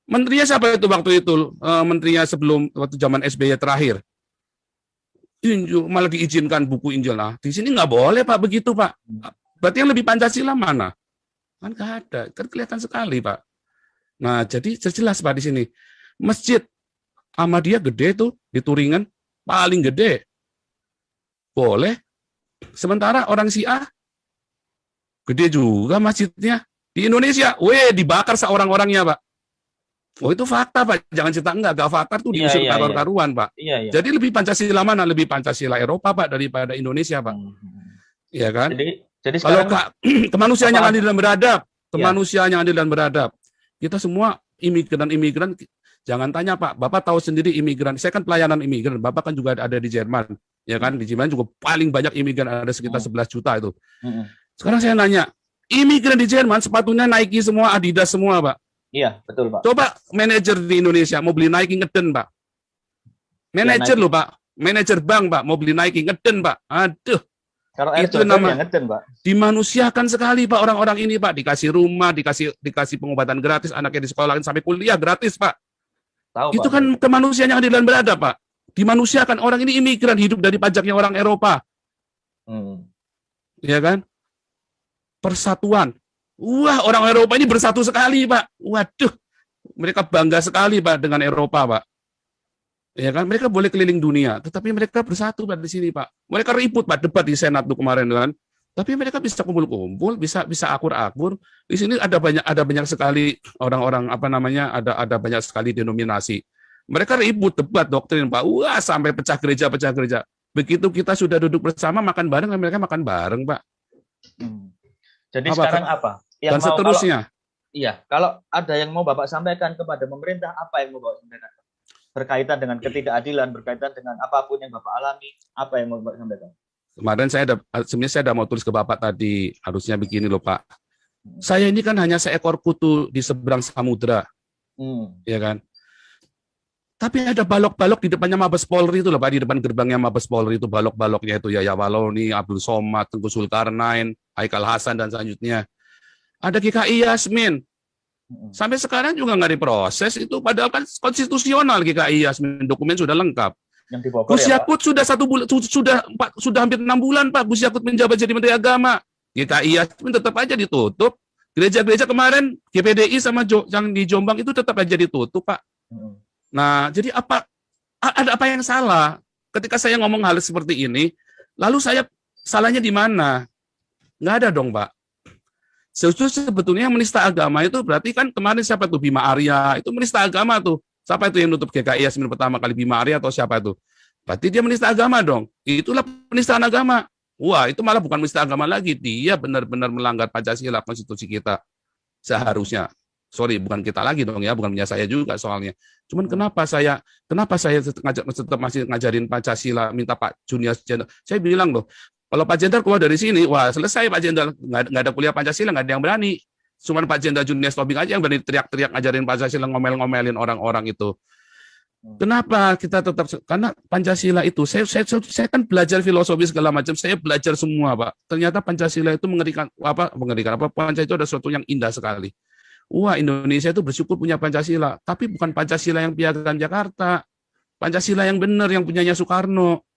Menterinya siapa itu waktu itu? Menterinya sebelum waktu zaman SBY terakhir. Injil malah diizinkan buku Injil. Nah, di sini nggak boleh Pak begitu Pak. Berarti yang lebih Pancasila mana? Kan nggak ada, kan kelihatan sekali Pak. Nah, jadi jelas Pak di sini. Masjid Ahmadiyah gede tuh di Turingan, paling gede. Boleh. Sementara orang Syiah gede juga masjidnya. Di Indonesia, dibakar seorang-orangnya Pak. Oh itu fakta Pak, jangan cerita enggak fakta tuh diusir karuan Pak. Jadi lebih Pancasila mana? Lebih Pancasila Eropa Pak daripada Indonesia Pak. Iya kan? Jadi kalau sekarang kemanusiaan yang adil dan beradab, kemanusiaan yang adil dan beradab. Kita semua imigran, jangan tanya Pak, Bapak tahu sendiri imigran. Saya kan pelayanan imigran, Bapak kan juga ada di Jerman, ya kan? Di Jerman juga paling banyak imigran, ada sekitar 11 juta itu. Sekarang saya nanya, imigran di Jerman sepatunya Nike semua, Adidas semua Pak. Iya, betul Pak. Coba manajer di Indonesia mau beli Nike ngeden Pak. Manajer loh Pak, manajer bank Pak mau beli Nike ngeden Pak. Aduh. Kalau itu nama ngeden Pak. Dimanusiakan sekali Pak orang-orang ini Pak, dikasih rumah, dikasih pengobatan gratis, anaknya di sekolah sampai kuliah gratis Pak. Tahu, itu Pak, kan kemanusiaan yang adil dan beradab Pak. Dimanusiakan, orang ini imigran hidup dari pajaknya orang Eropa. Ya kan? Persatuan. Wah, orang Eropa ini bersatu sekali, Pak. Waduh, mereka bangga sekali, Pak, dengan Eropa, Pak. Ya kan, mereka boleh keliling dunia, tetapi mereka bersatu, Pak, di sini, Pak. Mereka ribut, Pak, debat di Senat tuh kemarin, kan. Tapi mereka bisa kumpul-kumpul, bisa akur-akur. Di sini ada banyak sekali orang-orang ada banyak sekali denominasi. Mereka ribut, debat, doktrin, Pak. Wah, sampai pecah gereja. Begitu kita sudah duduk bersama makan bareng, mereka makan bareng, Pak. Jadi sekarang apa? Dan seterusnya. Kalau ada yang mau Bapak sampaikan kepada pemerintah, apa yang mau Bapak sampaikan? Berkaitan dengan ketidakadilan, berkaitan dengan apapun yang Bapak alami, apa yang mau Bapak sampaikan? Kemarin sebenarnya saya mau tulis ke Bapak tadi, harusnya begini loh Pak. Saya ini kan hanya seekor kutu di seberang samudra, ya kan? Tapi ada balok-balok di depannya Mabes Polri itu loh Pak, di depan gerbangnya Mabes Polri itu balok-baloknya itu Yahya Waloni, Abdul Somad, Tengku Zulkarnain, Haikal Hasan dan selanjutnya. Ada GKI Yasmin. Sampai sekarang juga nggak diproses itu, padahal kan konstitusional GKI Yasmin, dokumen sudah lengkap. Gus Yakut sudah 1 bulan, sudah hampir 6 bulan Pak. Gus Yakut menjabat jadi Menteri Agama. GKI Yasmin tetap aja ditutup. Gereja-gereja kemarin GPDI sama yang di Jombang itu tetap aja ditutup Pak. Nah, jadi ada apa yang salah ketika saya ngomong hal seperti ini? Lalu saya salahnya di mana? Nggak ada dong, Pak. Sebetulnya yang menista agama itu berarti kan kemarin siapa tuh Bima Arya, itu menista agama tuh. Siapa itu yang nutup GKI Yasmin pertama kali, Bima Arya atau siapa itu? Berarti dia menista agama dong. Itulah penistaan agama. Wah, itu malah bukan menista agama lagi. Dia benar-benar melanggar Pancasila, konstitusi kita. Seharusnya. Sorry, bukan kita lagi dong ya, bukan punya saya juga soalnya. Cuman kenapa saya tetap masih ngajarin Pancasila, minta Pak Junior Jenderal. Saya bilang loh, kalau Pak Jenderal keluar dari sini, wah selesai Pak Jenderal, nggak ada kuliah Pancasila, nggak ada yang berani. Cuman Pak Jenderal Junior Tobing aja yang berani teriak-teriak ngajarin Pancasila, ngomel-ngomelin orang-orang itu. Kenapa kita tetap, karena Pancasila itu, saya kan belajar filosofi segala macam, saya belajar semua Pak. Ternyata Pancasila itu mengerikan, Pancasila itu ada sesuatu yang indah sekali. Wah, Indonesia itu bersyukur punya Pancasila, tapi bukan Pancasila yang piagam Jakarta. Pancasila yang benar, yang punyanya Soekarno.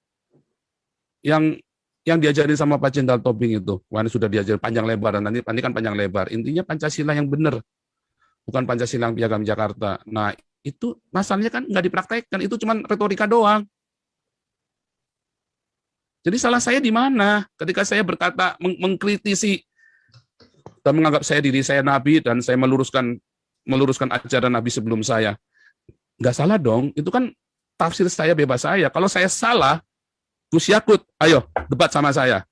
Yang diajarin sama Pak Jenderal Tobing itu. Wah, sudah diajarin panjang lebar, dan nanti kan panjang lebar. Intinya Pancasila yang benar, bukan Pancasila yang piagam Jakarta. Nah, itu masalahnya kan nggak dipraktekkan, itu cuma retorika doang. Jadi salah saya di mana? Ketika saya berkata, mengkritisi dan menganggap diri saya nabi dan saya meluruskan ajaran nabi sebelum saya. Nggak salah dong, itu kan tafsir saya, bebas saya. Kalau saya salah, Gus Yakut, ayo debat sama saya.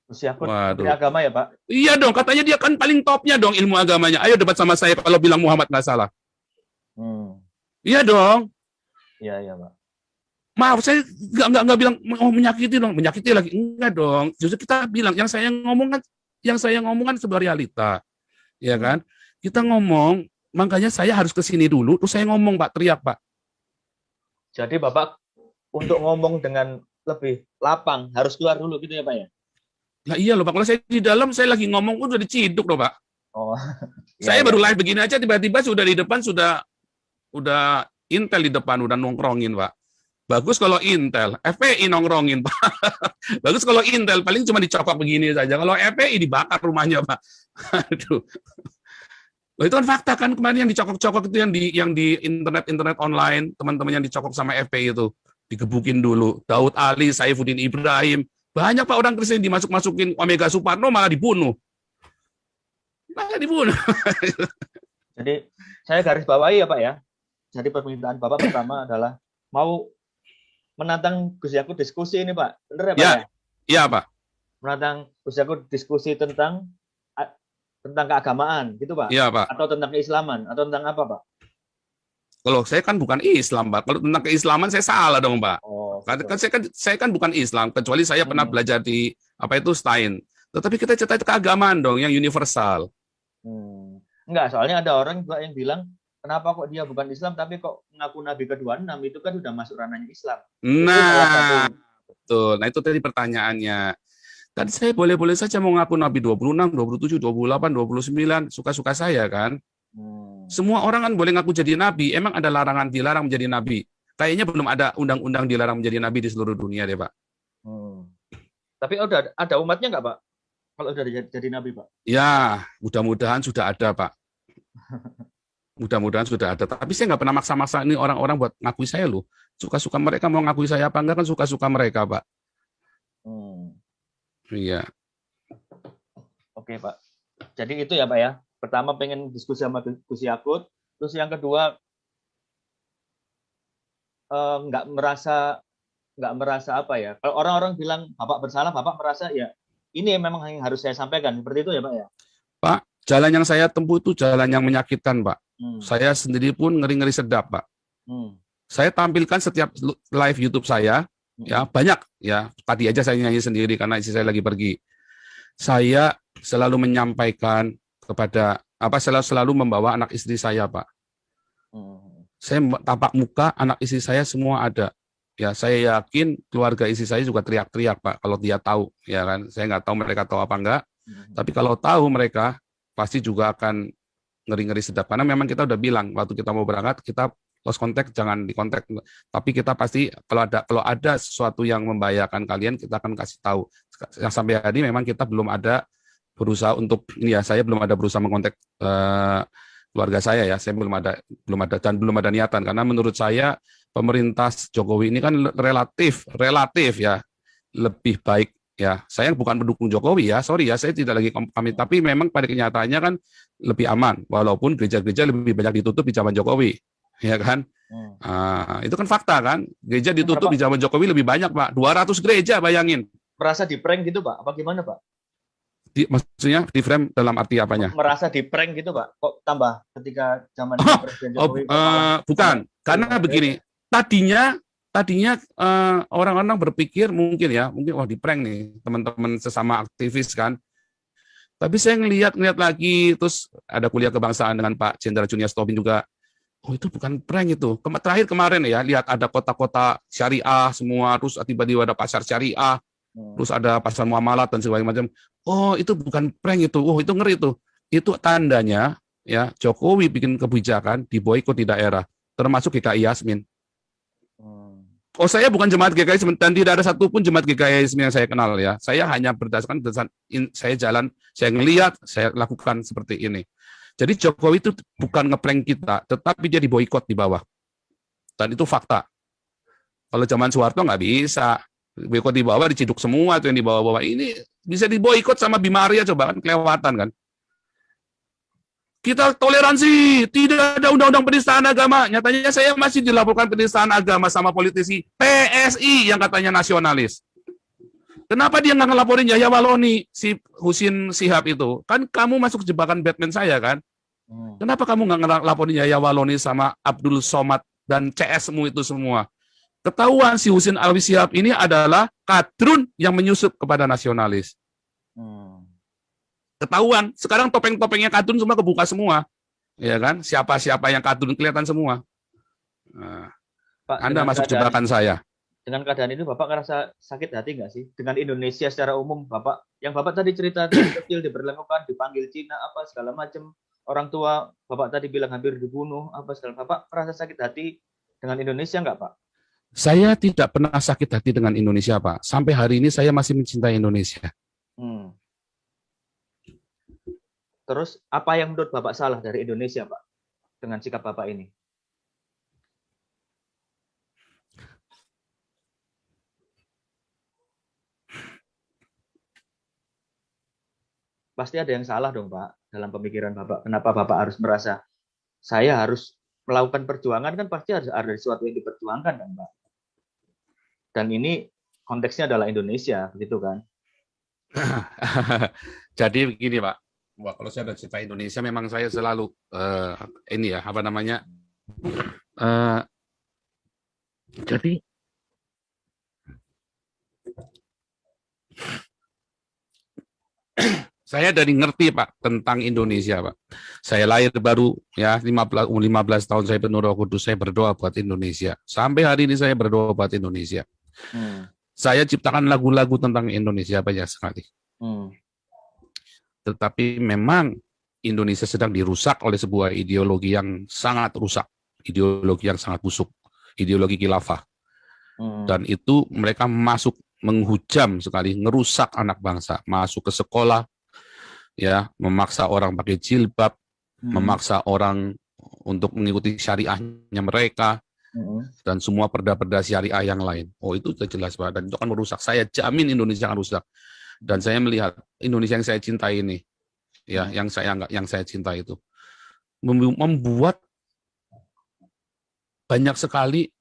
Gus Yakut, Menteri Agama ya Pak? Iya dong, katanya dia kan paling topnya dong ilmu agamanya. Ayo debat sama saya kalau bilang Muhammad nggak salah. Iya dong. Iya Pak. Maaf, saya nggak bilang menyakiti dong, menyakiti lagi enggak dong. Justru kita bilang yang saya ngomong kan sebuah realita, ya kan? Kita ngomong, makanya saya harus ke sini dulu, terus saya ngomong Pak, teriak Pak. Jadi Bapak untuk ngomong dengan lebih lapang harus keluar dulu gitu ya Pak ya? Lah iya loh Pak, kalau saya di dalam saya lagi ngomong pun udah diciduk loh Pak. Oh, ya, Saya ya. baru live begini aja tiba-tiba sudah di depan udah Intel di depan udah nongkrongin Pak. Bagus kalau Intel, FPI nongkrongin Pak. Bagus kalau Intel paling cuma dicokok begini saja. Kalau FPI dibakar rumahnya Pak. Aduh. Loh, itu kan fakta kan kemarin yang dicokok-cokok itu yang di internet online, teman-teman yang dicokok sama FPI itu digebukin dulu. Daud Ali, Saifuddin Ibrahim, banyak Pak orang Kristen dimasuk-masukin Omega Suparno malah dibunuh. Malah dibunuh. Jadi saya garis bawahi ya Pak ya. Jadi permintaan Bapak pertama adalah mau menantang Gus Yakut diskusi ini Pak. Benar ya Pak? Ya, Ya? iya Pak. Menantang Gus Yakut diskusi tentang keagamaan gitu Pak? Iya Pak. Atau tentang keislaman atau tentang apa Pak? Kalau saya kan bukan Islam Pak. Kalau tentang keislaman saya salah dong Pak. Oh, Karena kan saya kan bukan Islam, kecuali saya pernah belajar di apa itu Stein. Tetapi kita cerita itu keagamaan dong, yang universal. Enggak, soalnya ada orang juga yang bilang, kenapa kok dia bukan Islam tapi kok ngaku Nabi ke-26 itu kan sudah masuk ranahnya Islam. Nah, betul. Nah itu tadi pertanyaannya. Tadi saya boleh-boleh saja mau ngaku Nabi 26, 27, 28, 29, suka-suka saya kan. Semua orang kan boleh ngaku jadi Nabi. Emang ada larangan dilarang menjadi Nabi? Kayaknya belum ada undang-undang dilarang menjadi Nabi di seluruh dunia deh Pak. Tapi udah ada umatnya nggak Pak? Kalau udah jadi Nabi Pak? Ya, mudah-mudahan sudah ada Pak. Mudah-mudahan sudah ada. Tapi saya nggak pernah maksa-maksa ini orang-orang buat ngakui saya loh. Suka-suka mereka mau ngakui saya apa enggak kan suka-suka mereka Pak. Iya. Oke Pak. Jadi itu ya Pak ya. Pertama pengen diskusi sama Gus Yakut. Terus yang kedua nggak merasa apa ya. Kalau orang-orang bilang Bapak bersalah, Bapak merasa ya ini memang yang harus saya sampaikan. Seperti itu ya Pak ya. Pak, jalan yang saya tempuh itu jalan yang menyakitkan Pak. Saya sendiri pun ngeri-ngeri sedap Pak. Saya tampilkan setiap live YouTube saya, ya banyak ya. Tadi aja saya nyanyi sendiri karena istri saya lagi pergi. Saya selalu menyampaikan kepada selalu membawa anak istri saya Pak. Saya tampak muka anak istri saya semua ada. Ya saya yakin keluarga istri saya juga teriak-teriak Pak kalau dia tahu, ya kan. Saya nggak tahu mereka tahu apa enggak. Tapi kalau tahu mereka pasti juga akan ngeri-ngeri sedap karena memang kita udah bilang waktu kita mau berangkat kita lost contact, jangan dikontak. Tapi kita pasti kalau ada sesuatu yang membahayakan kalian kita akan kasih tahu. Yang sampai hari memang kita belum ada berusaha untuk ini ya, saya belum ada berusaha mengontak keluarga saya ya, saya belum ada dan belum ada niatan karena menurut saya pemerintah Jokowi ini kan relatif ya lebih baik ya. Saya bukan pendukung Jokowi ya, sorry ya, saya tidak lagi kami, tapi memang pada kenyataannya kan lebih aman walaupun gereja-gereja lebih banyak ditutup di zaman Jokowi, ya kan? Itu kan fakta kan, gereja ditutup di zaman Jokowi lebih banyak Pak, 200 gereja bayangin. Merasa di prank gitu Pak, apa gimana Pak? Maksudnya di frame dalam arti apanya? Merasa di prank gitu Pak, kok tambah ketika zaman Presiden Jokowi? Bukan, karena begini, tadinya orang-orang berpikir mungkin wah di prank nih teman-teman sesama aktivis kan. Tapi saya ngelihat lagi, terus ada kuliah kebangsaan dengan Pak Jenderal Junior Tobing juga. Oh itu bukan prank itu. Terakhir kemarin ya, lihat ada kota-kota syariah semua, terus tiba-tiba ada pasar syariah, terus ada pasar muamalat dan segala macam. Oh itu bukan prank itu. Oh itu ngeri itu. Itu tandanya ya Jokowi bikin kebijakan di boikot di daerah, termasuk GKI Yasmin. Oh saya bukan jemaat GKI Yasmin dan tidak ada satupun jemaat GKI Yasmin yang saya kenal ya. Saya hanya berdasarkan saya jalan, saya ngelihat, saya lakukan seperti ini. Jadi Jokowi itu bukan ngeprank kita, tetapi dia diboikot di bawah. Dan itu fakta. Kalau zaman Soeharto nggak bisa. Boikot di bawah diciduk semua tuh yang di bawah-bawah. Ini bisa diboikot sama Bima Arya coba kan kelewatan kan. Kita toleransi, tidak ada undang-undang penistaan agama. Nyatanya saya masih dilaporkan penistaan agama sama politisi PSI yang katanya nasionalis. Kenapa dia nggak ngelaporin Yahya Waloni, si Husin Shihab itu? Kan kamu masuk jebakan Batman saya kan? Kenapa kamu nggak ngelaporin Yahya Waloni sama Abdul Somad dan CS-mu itu semua? Ketahuan si Husin Alwi Shihab ini adalah kadrun yang menyusup kepada nasionalis. Ketahuan. Sekarang topeng-topengnya kadrun semua kebuka semua. Ya kan? Siapa-siapa yang kadrun kelihatan semua. Nah, Pak, Anda masuk jebakan saya. Dengan keadaan ini Bapak ngerasa sakit hati nggak sih? Dengan Indonesia secara umum, yang Bapak tadi cerita dari kecil diperlakukan, dipanggil Cina, apa segala macam. Orang tua Bapak tadi bilang hampir dibunuh, apa segala. Bapak merasa sakit hati dengan Indonesia nggak, Pak? Saya tidak pernah sakit hati dengan Indonesia, Pak. Sampai hari ini saya masih mencintai Indonesia. Hmm. Terus apa yang menurut Bapak salah dari Indonesia, Pak? Dengan sikap Bapak ini? Pasti ada yang salah dong, Pak, dalam pemikiran Bapak. Kenapa Bapak harus merasa saya harus melakukan perjuangan, kan pasti harus ada sesuatu yang diperjuangkan kan, Pak. Dan ini konteksnya adalah Indonesia, begitu kan? Jadi begini, Pak. Wah, kalau saya cerita Indonesia memang saya selalu ini ya, apa namanya? Jadi saya dari ngerti, Pak, tentang Indonesia, Pak. Saya lahir baru ya 15 tahun saya penuh Roh Kudus, saya berdoa buat Indonesia. Sampai hari ini saya berdoa buat Indonesia. Saya ciptakan lagu-lagu tentang Indonesia banyak sekali. Tetapi memang Indonesia sedang dirusak oleh sebuah ideologi yang sangat rusak, ideologi yang sangat busuk, ideologi khilafah. Dan itu mereka masuk menghujam sekali, ngerusak anak bangsa, masuk ke sekolah, ya, memaksa orang pakai jilbab, memaksa orang untuk mengikuti syariahnya mereka, dan semua perda-perda syariah yang lain. Oh, itu sudah jelas, Pak. Dan itu akan merusak. Saya jamin Indonesia akan rusak. Dan saya melihat Indonesia yang saya cintai ini, ya, yang saya cintai itu membuat banyak sekali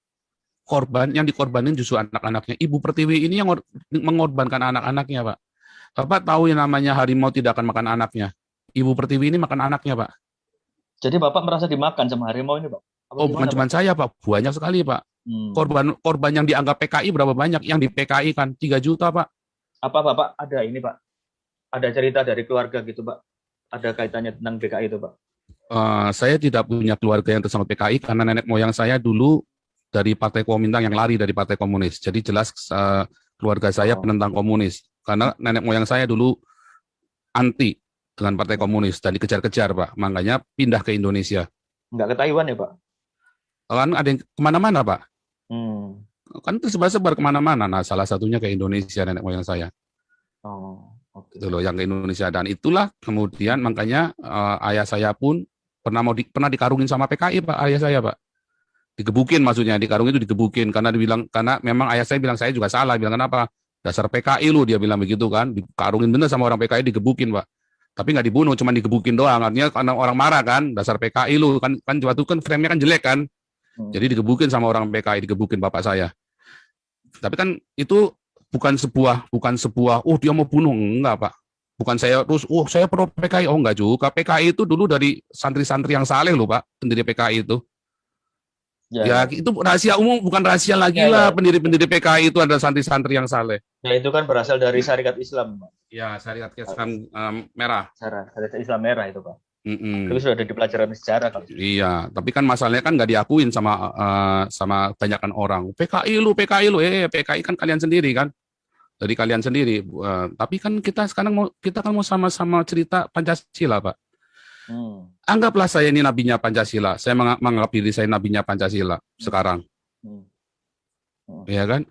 korban, yang dikorbanin justru anak-anaknya. Ibu Pertiwi ini yang mengorbankan anak-anaknya, Pak. Bapak tahu yang namanya harimau tidak akan makan anaknya. Ibu Pertiwi ini makan anaknya, Pak. Jadi Bapak merasa dimakan sama harimau ini, Pak? Oh, bukan cuma saya, Pak. Banyak sekali, Pak. Korban yang dianggap PKI berapa banyak? Yang di PKI kan 3 juta, Pak. Apa Bapak ada ini, Pak? Ada cerita dari keluarga gitu, Pak? Ada kaitannya tentang PKI itu, Pak? Saya tidak punya keluarga yang tersangkut PKI karena nenek moyang saya dulu dari Partai Kuomintang, yang lari dari Partai Komunis. Jadi jelas keluarga saya penentang komunis. Karena nenek moyang saya dulu anti dengan Partai Komunis dan dikejar-kejar, Pak. Makanya pindah ke Indonesia. Nggak ke Taiwan ya, Pak? Kan ada yang kemana-mana, Pak. Kan tersebar-sebar kemana-mana. Nah, salah satunya ke Indonesia nenek moyang saya. Itu loh, yang ke Indonesia. Dan itulah kemudian makanya ayah saya pun pernah dikarungin sama PKI, Pak, ayah saya, Pak. Digebukin, maksudnya dikarungin itu digebukin karena memang ayah saya bilang saya juga salah, bilang kenapa? Dasar PKI lu, dia bilang begitu kan. Dikarungin bener sama orang PKI, digebukin, Pak. Tapi nggak dibunuh, cuma digebukin doang. Artinya karena orang marah kan, dasar PKI lu kan waktu itu kan frame-nya kan jelek kan. Jadi digebukin sama orang PKI, digebukin bapak saya. Tapi kan itu bukan sebuah oh dia mau bunuh, enggak, Pak. Bukan saya terus saya pro PKI, oh enggak juga. PKI itu dulu dari santri-santri yang saleh loh, Pak, pendiri PKI itu. Ya, itu rahasia umum, bukan rahasia lagi lah. Pendiri-pendiri PKI itu ada santri-santri yang saleh. Ya, itu kan berasal dari syarikat Islam, Pak. Ya, syarikat Islam merah. Syarikat Islam merah itu, Pak. Itu sudah ada di pelajaran sejarah kalau. Iya, tapi kan masalahnya kan nggak diakuin sama banyakan orang. PKI lu, PKI kan kalian sendiri kan. Dari kalian sendiri. Tapi kan kita sekarang mau sama-sama cerita Pancasila, Pak. Anggaplah saya ini nabinya Pancasila. Saya menganggap diri saya nabinya Pancasila sekarang. Ya kan?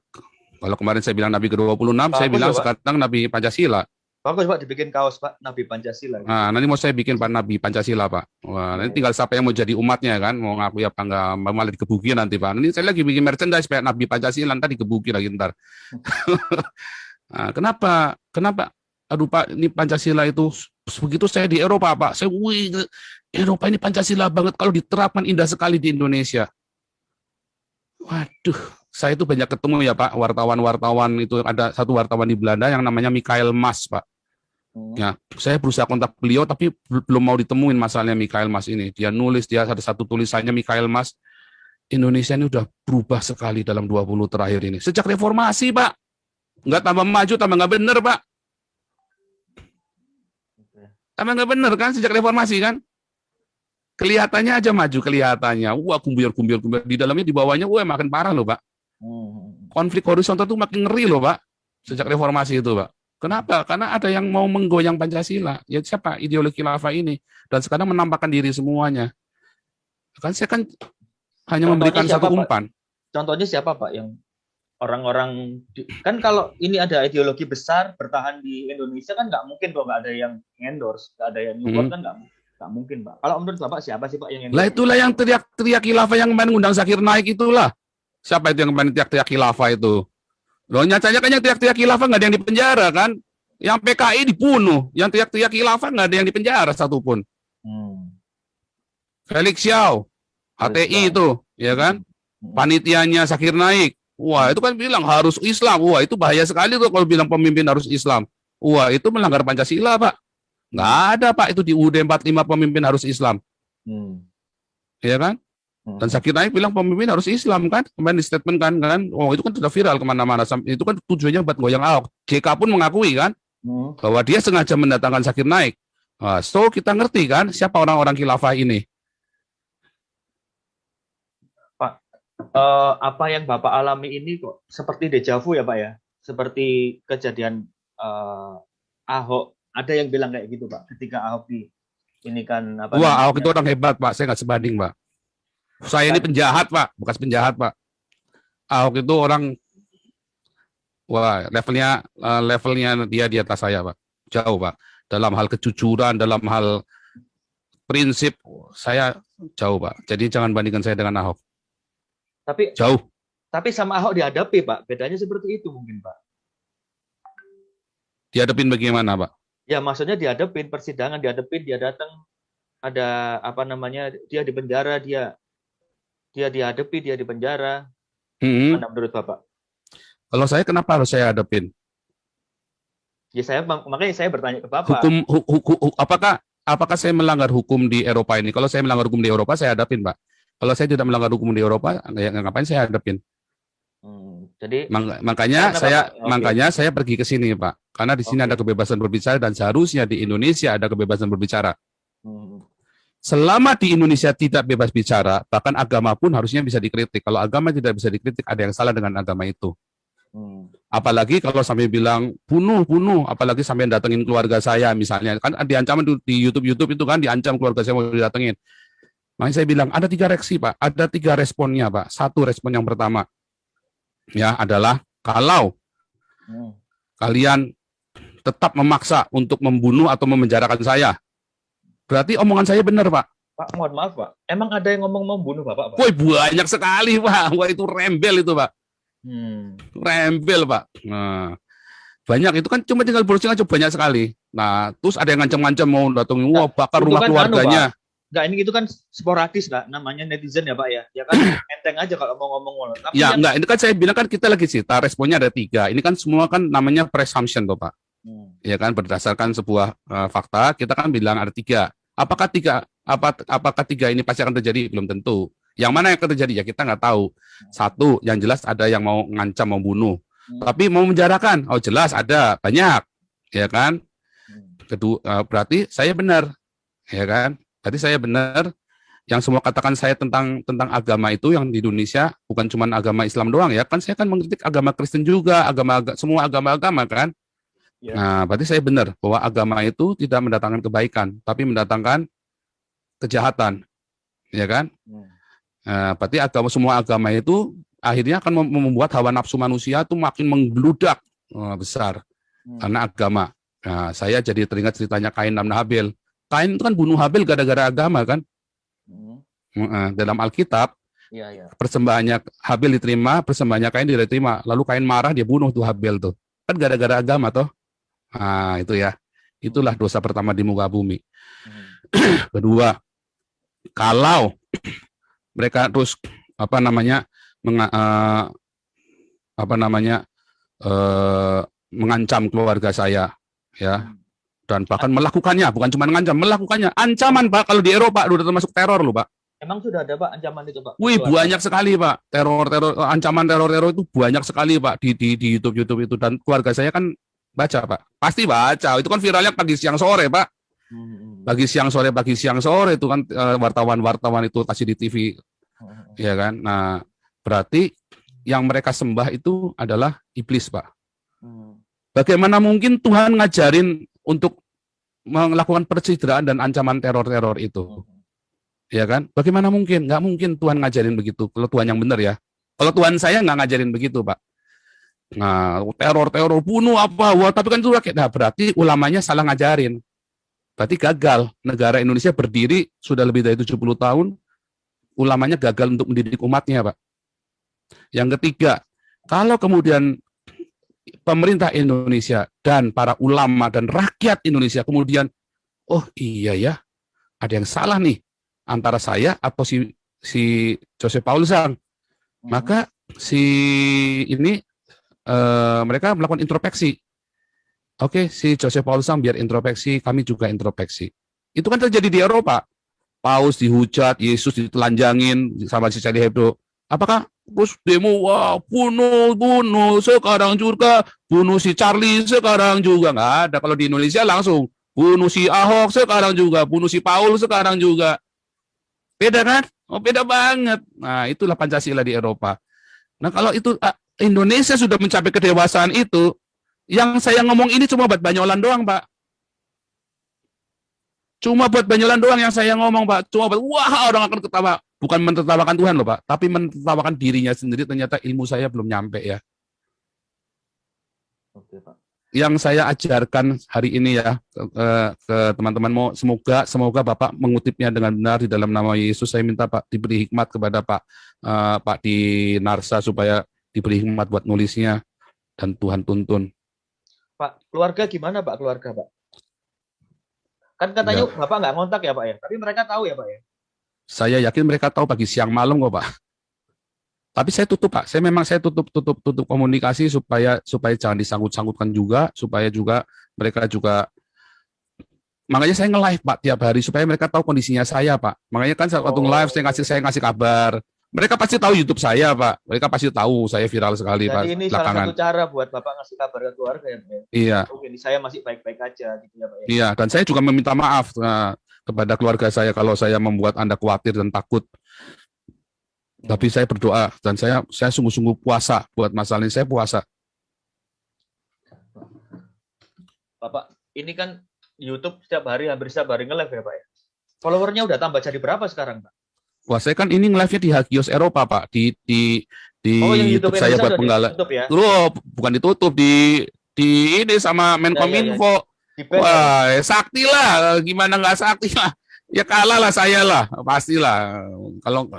Kalau kemarin saya bilang Nabi ke-26, saya bilang sekarang Nabi Pancasila. Bagus, Pak, dibikin kaos, Pak, Nabi Pancasila. Nah, nanti mau saya bikin Pak Nabi Pancasila, Pak. Wah, nanti tinggal siapa yang mau jadi umatnya kan, mau ngaku apa enggak, malah dikebukin nanti, Pak. Nanti saya lagi bikin merchandise Pak Nabi Pancasila, nanti dikebukin lagi ntar. Nah, kenapa? Aduh, Pak, ini Pancasila itu begitu saya di Eropa, Pak. Eropa ini Pancasila banget, kalau diterapkan indah sekali di Indonesia. Waduh, saya itu banyak ketemu ya, Pak, wartawan-wartawan itu. Ada satu wartawan di Belanda yang namanya Michael Mas, Pak. Ya, saya berusaha kontak beliau tapi belum mau ditemuin masalahnya Michael Mas ini. Dia ada satu tulisannya Michael Mas, Indonesia ini udah berubah sekali dalam 20 terakhir ini. Sejak reformasi, Pak. Nggak tambah maju, tambah nggak bener, Pak. Tambah nggak bener kan sejak reformasi kan? Kelihatannya aja maju, kelihatannya. Wah, kumbir. Di dalamnya, di bawahnya, wah makin parah loh, Pak. konflik horizontal itu makin ngeri loh Pak, sejak reformasi itu Pak. Kenapa? Karena ada yang mau menggoyang Pancasila. Ya siapa? Ideologi khilafah ini. Dan sekarang menampakkan diri semuanya. Kan saya kan hanya memberikan satu umpan. Contohnya siapa Pak yang orang-orang kan kalau ini ada ideologi besar bertahan di Indonesia kan nggak mungkin kok nggak ada yang endorse, nggak ada yang support kan nggak mungkin Pak. Kalau menurut Bapak siapa sih Pak yang endorse? Lah itulah yang teriak-teriak khilafah yang kemarin ngundang Zakir Naik itulah. Siapa itu yang kemarin teriak-teriak khilafah itu? Loh nyatanya kan yang teriak-teriak khilafah nggak ada yang dipenjara kan? Yang PKI dibunuh, yang teriak-teriak khilafah nggak ada yang dipenjara satupun. Felix Xiao, HTI itu, ya kan? Panitianya Zakir Naik. Wah, itu kan bilang harus Islam. Wah, itu bahaya sekali tuh kalau bilang pemimpin harus Islam. Wah, itu melanggar Pancasila, Pak. Nggak ada, Pak. Itu di UUD 45 pemimpin harus Islam. Ya kan? Dan Zakir Naik bilang pemimpin harus Islam, kan? Kemarin di statement kan? Oh, itu kan sudah viral kemana-mana. Itu kan tujuannya buat goyang Ahok. JK pun mengakui, kan? Bahwa dia sengaja mendatangkan Zakir Naik. Nah, so, kita ngerti, kan? Siapa orang-orang khilafah ini? Apa yang Bapak alami ini kok seperti dejavu ya Pak ya, seperti kejadian Ahok. Ada yang bilang kayak gitu Pak, ketika Ahok ini kan apa? Wah, Ahok itu orang hebat Pak, saya nggak sebanding Pak. Saya ini penjahat Pak, bekas penjahat Pak. Ahok itu orang, wah levelnya dia di atas saya Pak, jauh Pak. Dalam hal kejujuran, dalam hal prinsip saya jauh Pak. Jadi jangan bandingkan saya dengan Ahok. Tapi jauh. Tapi sama Ahok dihadapi Pak, bedanya seperti itu mungkin Pak. Dihadapin bagaimana Pak? Ya maksudnya dihadapin persidangan, dihadapin dia datang ada apa namanya dia di penjara, dia dihadapi, dia di penjara. Mana menurut Bapak? Kalau saya kenapa harus saya hadapin? Ya makanya saya bertanya ke Bapak. Apakah saya melanggar hukum di Eropa ini? Kalau saya melanggar hukum di Eropa saya hadapin Pak. Kalau saya tidak melanggar hukum di Eropa, ngapain saya hadapin? Jadi makanya saya pergi ke sini Pak, karena di sini ada kebebasan berbicara dan seharusnya di Indonesia ada kebebasan berbicara. Selama di Indonesia tidak bebas bicara, bahkan agama pun harusnya bisa dikritik. Kalau agama tidak bisa dikritik, ada yang salah dengan agama itu. Apalagi kalau sampai bilang bunuh, apalagi sampai datengin keluarga saya misalnya, kan diancam di YouTube itu kan diancam keluarga saya mau didatengin. Makanya saya bilang ada 3 reaksi Pak, ada 3 responnya Pak. Satu respon yang pertama ya adalah kalau kalian tetap memaksa untuk membunuh atau memenjarakan saya, berarti omongan saya benar Pak. Pak mohon maaf Pak, emang ada yang ngomong membunuh Bapak Pak? Woi banyak sekali Pak, wah itu rembel itu Pak. Rembel Pak. Nah, banyak itu kan cuma tinggal browsing aja banyak sekali. Nah terus ada yang ngancam-ngancam mau datangin, wah bakar rumah keluarganya. Enggak, ini itu kan sporadis lah, namanya netizen ya Pak ya. Ya kan enteng aja kalau mau ngomong. Tapi ya enggak, ini kan saya bilang kan kita lagi cita, responnya ada 3. Ini kan semua kan namanya presumption toh Pak. Ya kan berdasarkan sebuah fakta, kita kan bilang ada 3. Apakah 3 ini pasti akan terjadi? Belum tentu. Yang mana yang akan terjadi ya kita nggak tahu. Satu, yang jelas ada yang mau ngancam, mau bunuh. Tapi mau menjarakan, oh jelas ada, banyak. Ya kan? Kedua, berarti saya benar. Ya kan? Berarti saya benar, yang semua katakan saya tentang agama itu yang di Indonesia bukan cuma agama Islam doang ya, kan saya kan mengkritik agama Kristen juga, semua agama-agama kan. Ya. Nah, berarti saya benar bahwa agama itu tidak mendatangkan kebaikan, tapi mendatangkan kejahatan, ya kan? Nah, berarti semua agama itu akhirnya akan membuat hawa nafsu manusia itu makin menggeludak besar karena agama. Nah, saya jadi teringat ceritanya Kain dan Habil. Kain itu kan bunuh Habil gara-gara agama kan. Dalam Alkitab, persembahannya Habil diterima, persembahannya Kain tidak diterima. Lalu Kain marah, dia bunuh tuh Habil tuh. Kan gara-gara agama toh. Nah itu ya. Itulah dosa pertama di muka bumi. Kedua, kalau mereka terus mengancam keluarga saya, ya. Dan bahkan melakukannya, bukan cuma mengancam, melakukannya. Ancaman Pak, kalau di Eropa udah termasuk teror loh Pak. Emang sudah ada Pak ancaman itu Pak? Wih banyak sekali Pak, ancaman teror itu banyak sekali Pak di YouTube itu, dan keluarga saya kan baca Pak, pasti baca, itu kan viralnya pagi siang sore Pak, pagi siang sore itu kan wartawan itu kasih di TV, ya kan. Nah berarti yang mereka sembah itu adalah iblis, Pak. Hmm. Bagaimana mungkin Tuhan ngajarin untuk melakukan pencitraan dan ancaman teror-teror itu? Ya kan? Bagaimana mungkin? Nggak mungkin Tuhan ngajarin begitu. Kalau Tuhan yang benar ya. Kalau Tuhan saya nggak ngajarin begitu, Pak. Nah, teror-teror, bunuh apa, wah, tapi kan itu rakyat. Nah, berarti ulamanya salah ngajarin. Berarti gagal. Negara Indonesia berdiri sudah lebih dari 70 tahun, ulamanya gagal untuk mendidik umatnya, Pak. Yang ketiga, kalau kemudian pemerintah Indonesia dan para ulama dan rakyat Indonesia kemudian, oh iya ya, ada yang salah nih antara saya atau si Joseph Paul Sang, maka si ini mereka melakukan introspeksi. Oke, si Joseph Paul Sang biar introspeksi, kami juga introspeksi. Itu kan terjadi di Eropa. Paus dihujat, Yesus ditelanjangin sama si Charlie Hebdo. Apakah terus demo, wah, bunuh, sekarang juga, bunuh si Charlie, sekarang juga. Nggak ada. Kalau di Indonesia langsung, bunuh si Ahok, sekarang juga, bunuh si Paul, sekarang juga. Beda kan? Oh, beda banget. Nah, itulah Pancasila di Eropa. Nah, kalau itu Indonesia sudah mencapai kedewasaan itu, yang saya ngomong ini cuma buat Banyolan doang, Pak. Cuma buat Banyolan doang yang saya ngomong, Pak. Cuma buat, wah, orang akan ketawa. Bukan mentertawakan Tuhan loh, Pak. Tapi mentertawakan dirinya sendiri, ternyata ilmu saya belum nyampe ya. Oke, Pak. Yang saya ajarkan hari ini ya, ke teman-teman, semoga Bapak mengutipnya dengan benar di dalam nama Yesus. Saya minta Pak diberi hikmat kepada Pak di Narsa supaya diberi hikmat buat nulisnya dan Tuhan tuntun. Pak, keluarga gimana, Pak? Keluarga, Pak? Kan katanya Ya, Bapak nggak ngontak ya, Pak ya? Tapi mereka tahu ya, Pak ya? saya yakin mereka tahu pagi siang malam kok, Pak. Tapi saya tutup, Pak. Saya tutup komunikasi supaya jangan disangkut-sangkutkan juga, supaya juga mereka juga. Makanya saya nge-live, Pak, tiap hari supaya mereka tahu kondisinya saya, Pak. Makanya kan waktu nge-live saya ngasih kabar. Mereka pasti tahu YouTube saya, Pak. Mereka pasti tahu saya viral sekali, Jadi Pak, ini salah belakangan. satu cara buat Bapak ngasih kabar ke keluarga ya, Pak ya? Iya, Oke, ini saya masih baik-baik aja gitu ya, Pak ya? iya. Dan saya juga meminta maaf kepada keluarga saya kalau saya membuat Anda khawatir dan takut. Tapi saya berdoa dan saya sungguh-sungguh puasa buat masalah ini. Saya puasa. Bapak, ini kan YouTube hampir setiap hari nge-live ya, Pak ya? Followernya udah tambah jadi berapa sekarang, Pak? Wah, saya kan ini nge-live-nya di Hagios Eropa, Pak. Di Oh, yang YouTube YouTube saya Indonesia buat udah penggala. ditutup ya? Loh, bukan ditutup di ini sama Menkominfo. Di ban ya, Pak? Wah, sakti lah. Gimana nggak sakti lah? Ya kalah lah saya lah, pastilah. Kalau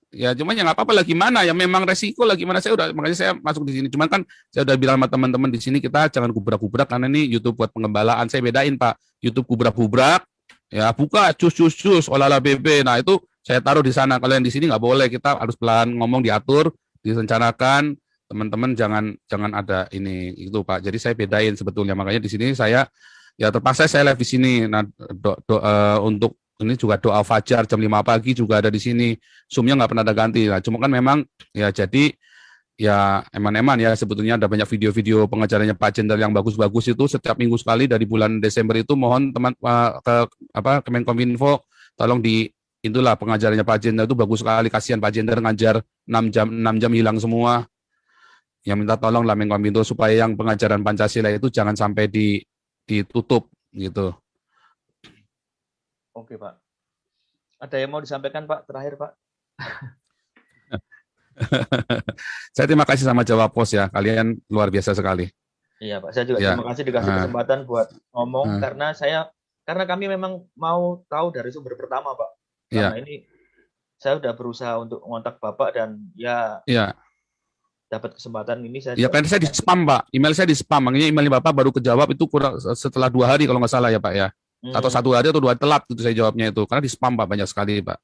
ya cuman ya nggak apa-apa lah gimana ya memang resiko lah gimana makanya saya masuk di sini. Cuman kan saya udah bilang sama teman-teman di sini kita jangan gubrak-gubrak karena ini YouTube buat pengembalaan. Saya bedain, Pak. YouTube gubrak-gubrak ya buka cus olala BB. Nah, itu saya taruh di sana. Kalau yang di sini nggak boleh. Kita harus pelan ngomong, diatur, direncanakan. Teman-teman jangan ada ini itu, Pak. Jadi saya bedain sebetulnya. Makanya di sini saya ya terpaksa saya live di sini. Nah, untuk ini juga doa fajar jam 5 pagi juga ada di sini. Zoom-nya nggak pernah ada ganti. Nah, cuma kan memang ya jadi ya eman-eman ya sebetulnya ada banyak video-video pengajarannya Pak Jenderal yang bagus-bagus itu setiap minggu sekali dari bulan Desember itu mohon teman ke Kemenkominfo tolong itulah pengajarannya Pak Jenderal itu bagus sekali. Kasihan Pak Jenderal ngajar 6 jam hilang semua. Yang minta tolong lah Menkominfo supaya yang pengajaran Pancasila itu jangan sampai ditutup gitu. Oke, Pak. Ada yang mau disampaikan, Pak? Terakhir, Pak. Saya terima kasih sama Jawab Pos ya. Kalian luar biasa sekali. Iya, Pak. Saya juga Ya. terima kasih dikasih kesempatan buat ngomong karena kami memang mau tahu dari sumber pertama, Pak. Karena ini saya udah berusaha untuk ngontak Bapak dan ya dapat kesempatan ini saya. Ya karena saya di spam, Pak. Email saya di spam. Makanya email Bapak baru kejawab itu kurang setelah 2 hari kalau nggak salah ya, Pak ya. Atau 1 hari atau 2 hari telat itu saya jawabnya itu. Karena di spam, Pak, banyak sekali, Pak.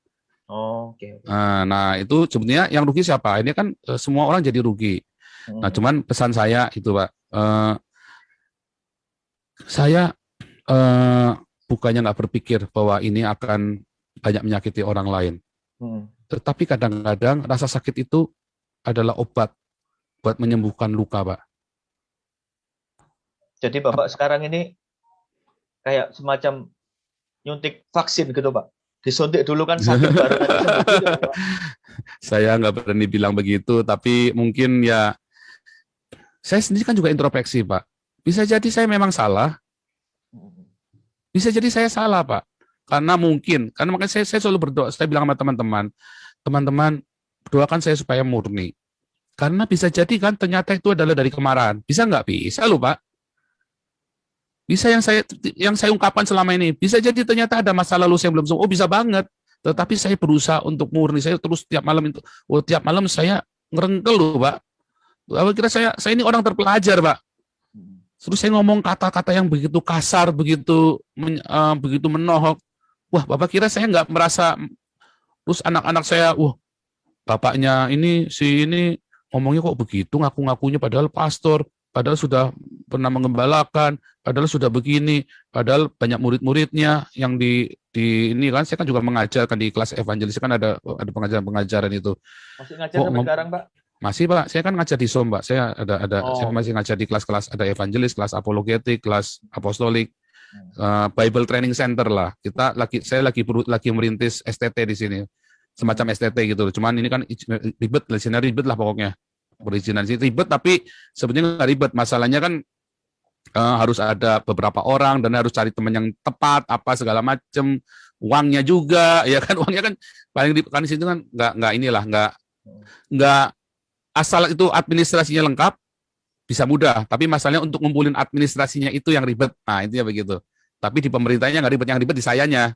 Oh, oke. Nah, itu sebetulnya yang rugi siapa? Ini kan semua orang jadi rugi. Nah, cuman pesan saya itu, Pak. Saya bukannya nggak berpikir bahwa ini akan banyak menyakiti orang lain. Tetapi kadang-kadang rasa sakit itu adalah obat buat menyembuhkan luka, Pak. Jadi Bapak sekarang ini kayak semacam nyuntik vaksin gitu, Pak? Disuntik dulu kan sakit baru nanti sembuh gitu kan, Pak. Saya nggak berani bilang begitu, tapi mungkin ya saya sendiri kan juga introspeksi, Pak. Bisa jadi saya memang salah, bisa jadi saya salah, Pak. Karena makanya saya selalu berdoa, saya bilang sama teman-teman, teman-teman doakan saya supaya murni. Karena bisa jadi kan ternyata itu adalah dari kemarahan. Bisa nggak? Bisa loh, Pak. Bisa yang saya ungkapkan selama ini. Bisa jadi ternyata ada masa lalu saya belum sembuh. Oh, bisa banget. Tetapi saya berusaha untuk murni. Saya terus tiap malam itu, tiap malam saya ngerengkel loh, Pak. Kira saya ini orang terpelajar, Pak. Terus saya ngomong kata-kata yang begitu kasar, begitu menohok. Wah, Bapak kira saya nggak merasa, terus anak-anak saya, wah, bapaknya ini ngomongnya kok begitu, ngaku-ngakunya padahal pastor, padahal sudah pernah mengembalakan, padahal sudah begini, padahal banyak murid-muridnya yang di ini kan, saya kan juga mengajarkan di kelas evangelis, kan ada pengajaran-pengajaran itu. Masih ngajar sampai sekarang, Pak? Masih, Pak. Saya kan ngajar di SOM, Pak. Saya saya masih ngajar di kelas-kelas, ada evangelis, kelas apologetik, kelas apostolik, Bible Training Center lah. Saya lagi merintis STT di sini. Semacam STT gitu. Cuman ini kan ribet lah pokoknya. Perizinan sih ribet, tapi sebenarnya nggak ribet. Masalahnya kan harus ada beberapa orang dan harus cari teman yang tepat, apa segala macam. Uangnya juga, ya kan, uangnya kan paling di situ kan nggak asal itu administrasinya lengkap bisa mudah, tapi masalahnya untuk ngumpulin administrasinya itu yang ribet. Nah, intinya begitu. Tapi di pemerintahnya nggak ribet, yang ribet di sayanya.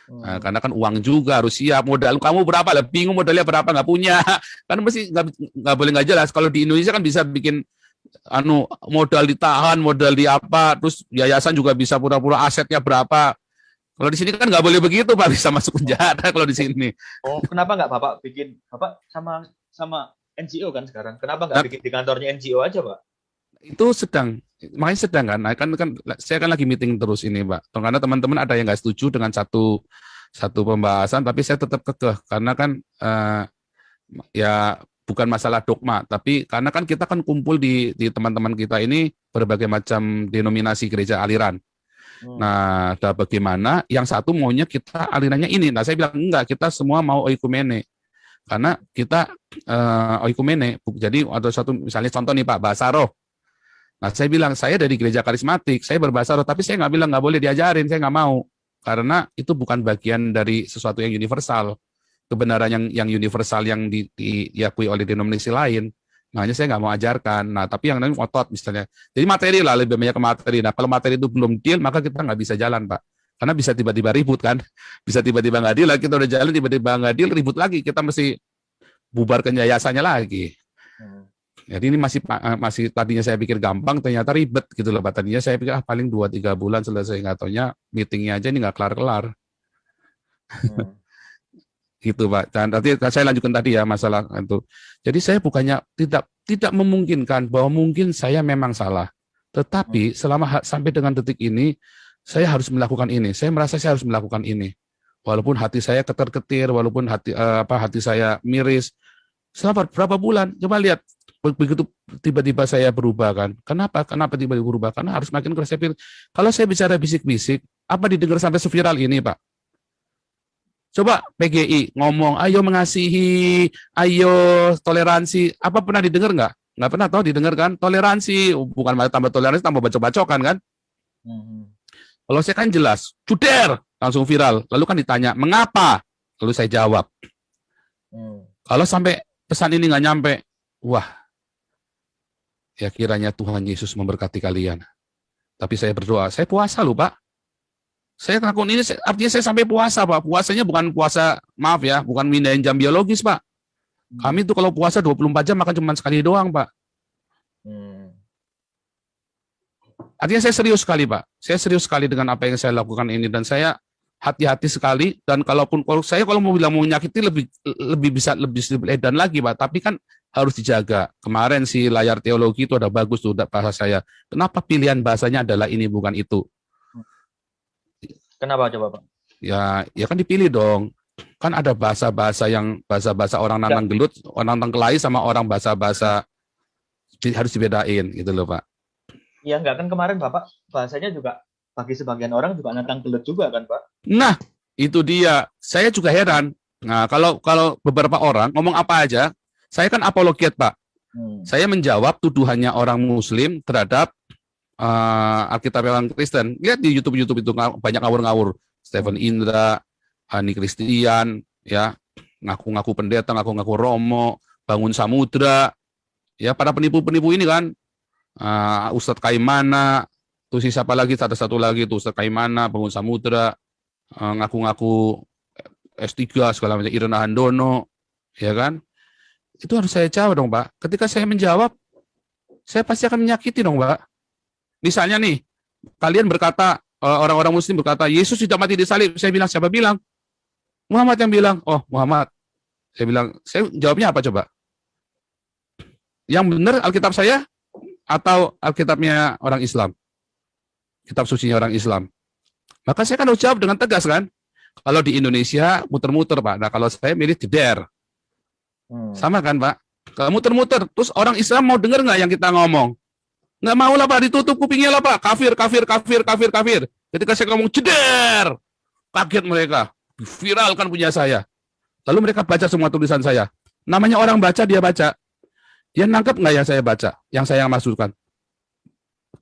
Nah, karena kan uang juga harus siap, modal kamu berapa lah, bingung modalnya berapa, nggak punya, kan mesti nggak boleh nggak jelas. Kalau di Indonesia kan bisa bikin modal ditahan, modal di apa, terus yayasan juga bisa pura-pura asetnya berapa. Kalau di sini kan nggak boleh begitu, Pak, bisa masuk penjara kalau di sini. Oh, kenapa nggak Bapak bikin, Bapak sama NGO kan sekarang, kenapa nggak bikin di kantornya NGO aja, Pak? Itu makanya sedang kan, saya kan lagi meeting terus ini, Pak. Karena teman-teman ada yang nggak setuju dengan satu pembahasan, tapi saya tetap kekeh karena kan ya bukan masalah dogma, tapi karena kan kita kan kumpul di teman-teman kita ini berbagai macam denominasi gereja aliran. Nah, bagaimana yang satu maunya kita alirannya ini. Nah, saya bilang enggak, kita semua mau oikumene. Karena kita oikumene. Jadi ada satu, misalnya contoh nih Pak, bahasa roh. Nah, saya bilang, saya dari gereja karismatik, saya berbahasa roh, tapi saya nggak bilang nggak boleh diajarin, saya nggak mau. Karena itu bukan bagian dari sesuatu yang universal. Kebenaran yang universal yang diakui oleh denominasi lain. Makanya saya nggak mau ajarkan. Nah, tapi yang lain otot misalnya. Jadi materi lah, lebih banyak ke materi. Nah, kalau materi itu belum deal, maka kita nggak bisa jalan, Pak. Karena bisa tiba-tiba ribut kan. Bisa tiba-tiba nggak deal, kita udah jalan, tiba-tiba nggak deal, ribut lagi. Kita mesti bubarkan yayasannya lagi. Jadi ini masih tadinya saya pikir gampang, ternyata ribet gitu loh, Pak. Tadinya saya pikir paling 2-3 bulan selesai, nggak taunya meetingnya aja ini nggak kelar-kelar. Gitu, Pak. Dan nanti saya lanjutkan tadi ya masalah itu. Jadi saya bukannya tidak memungkinkan bahwa mungkin saya memang salah. Tetapi selama sampai dengan detik ini saya harus melakukan ini. Saya merasa saya harus melakukan ini. Walaupun hati saya ketar-ketir, walaupun hati saya miris. Selama berapa bulan? Coba lihat, begitu tiba-tiba saya berubah kan. Kenapa tiba-tiba berubah? Karena harus makin keras. Kalau saya bicara bisik-bisik, apa didengar sampai seviral ini, Pak? Coba PGI ngomong, ayo mengasihi, ayo toleransi. Apa pernah didengar nggak? Nggak pernah tahu didengar kan? Toleransi, bukan malah tambah toleransi, tambah bacok-bacokan kan? Kalau saya kan jelas, cuder, langsung viral. Lalu kan ditanya, mengapa? Lalu saya jawab. Kalau sampai pesan ini nggak nyampe, wah, ya kiranya Tuhan Yesus memberkati kalian. Tapi saya berdoa, saya puasa loh, Pak. Saya ngelakuin ini, artinya saya sampai puasa, Pak. Puasanya bukan puasa, maaf ya, bukan mindahin jam biologis, Pak. Kami tuh kalau puasa 24 jam makan cuma sekali doang, Pak. Artinya saya serius sekali, Pak. Saya serius sekali dengan apa yang saya lakukan ini, dan saya hati-hati sekali. Dan kalau mau bilang mau menyakiti lebih bisa lebih edan lagi, Pak. Tapi kan harus dijaga. Kemarin si layar teologi itu ada bagus tuh bahasa saya. Kenapa pilihan bahasanya adalah ini bukan itu? Kenapa coba, Pak? Ya kan dipilih dong. Kan ada bahasa orang nanang gelut, orang nanang kelai sama orang bahasa harus dibedain gitu loh, Pak. Ya enggak, kan kemarin Bapak bahasanya juga bagi sebagian orang juga nantang gelut juga kan, Pak? Nah, Itu dia. Saya juga heran. Nah, kalau beberapa orang ngomong apa aja, saya kan apologet, Pak. Saya menjawab tuduhannya orang Muslim terhadap Alkitab yang Kristen. Lihat di YouTube itu banyak ngawur-ngawur. Stephen Indra, Ani Kristian, ya, ngaku-ngaku pendeta, ngaku-ngaku Romo, Bangun Samudra, ya, para penipu-penipu ini kan, Ustadz Kaimana, tuh siapa lagi, ada satu lagi tuh Ustadz Kaimana, Bangun Samudra, ngaku-ngaku S3 segala macam, Irena Handono, ya kan? Itu harus saya jawab dong, Pak. Ketika saya menjawab, saya pasti akan menyakiti dong, Pak. Misalnya nih, kalian berkata, orang-orang Muslim berkata, Yesus tidak mati di salib. Saya bilang, siapa bilang? Muhammad yang bilang. Oh, Muhammad. Saya bilang, saya jawabnya apa coba? Yang benar Alkitab saya atau Alkitabnya orang Islam? Kitab sucinya orang Islam. Maka saya kan harus jawab dengan tegas kan? Kalau di Indonesia muter-muter, Pak. Nah, kalau saya milih jeder. Sama kan, Pak? Kalau muter-muter, terus orang Islam mau dengar nggak yang kita ngomong? Nggak mau lah, Pak. Ditutup kupingnya lah, Pak. Kafir, kafir, kafir, kafir, kafir. Ketika saya ngomong jeder, kaget mereka. Viralkan punya saya. Lalu mereka baca semua tulisan saya. Namanya orang baca, dia baca. Dia nangkep nggak yang saya baca? Yang saya maksudkan?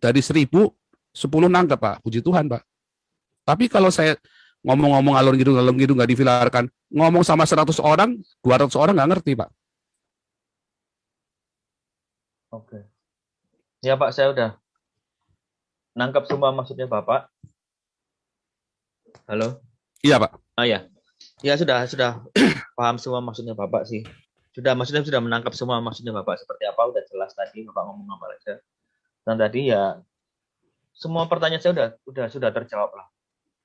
Dari 1000, 10 nangkep, Pak. Puji Tuhan, Pak. Tapi kalau saya ngomong-ngomong alur gitu nggak difilarkan, ngomong sama 100 orang, 200 orang nggak ngerti, Pak. Oke. Ya, Pak, saya udah nangkap semua maksudnya Bapak. Halo? Iya, Pak. Ya. Ya, sudah paham semua maksudnya Bapak sih. Maksudnya sudah menangkap semua maksudnya Bapak seperti apa, udah jelas tadi Bapak ngomong apa aja. Dan tadi ya semua pertanyaan saya sudah terjawab lah.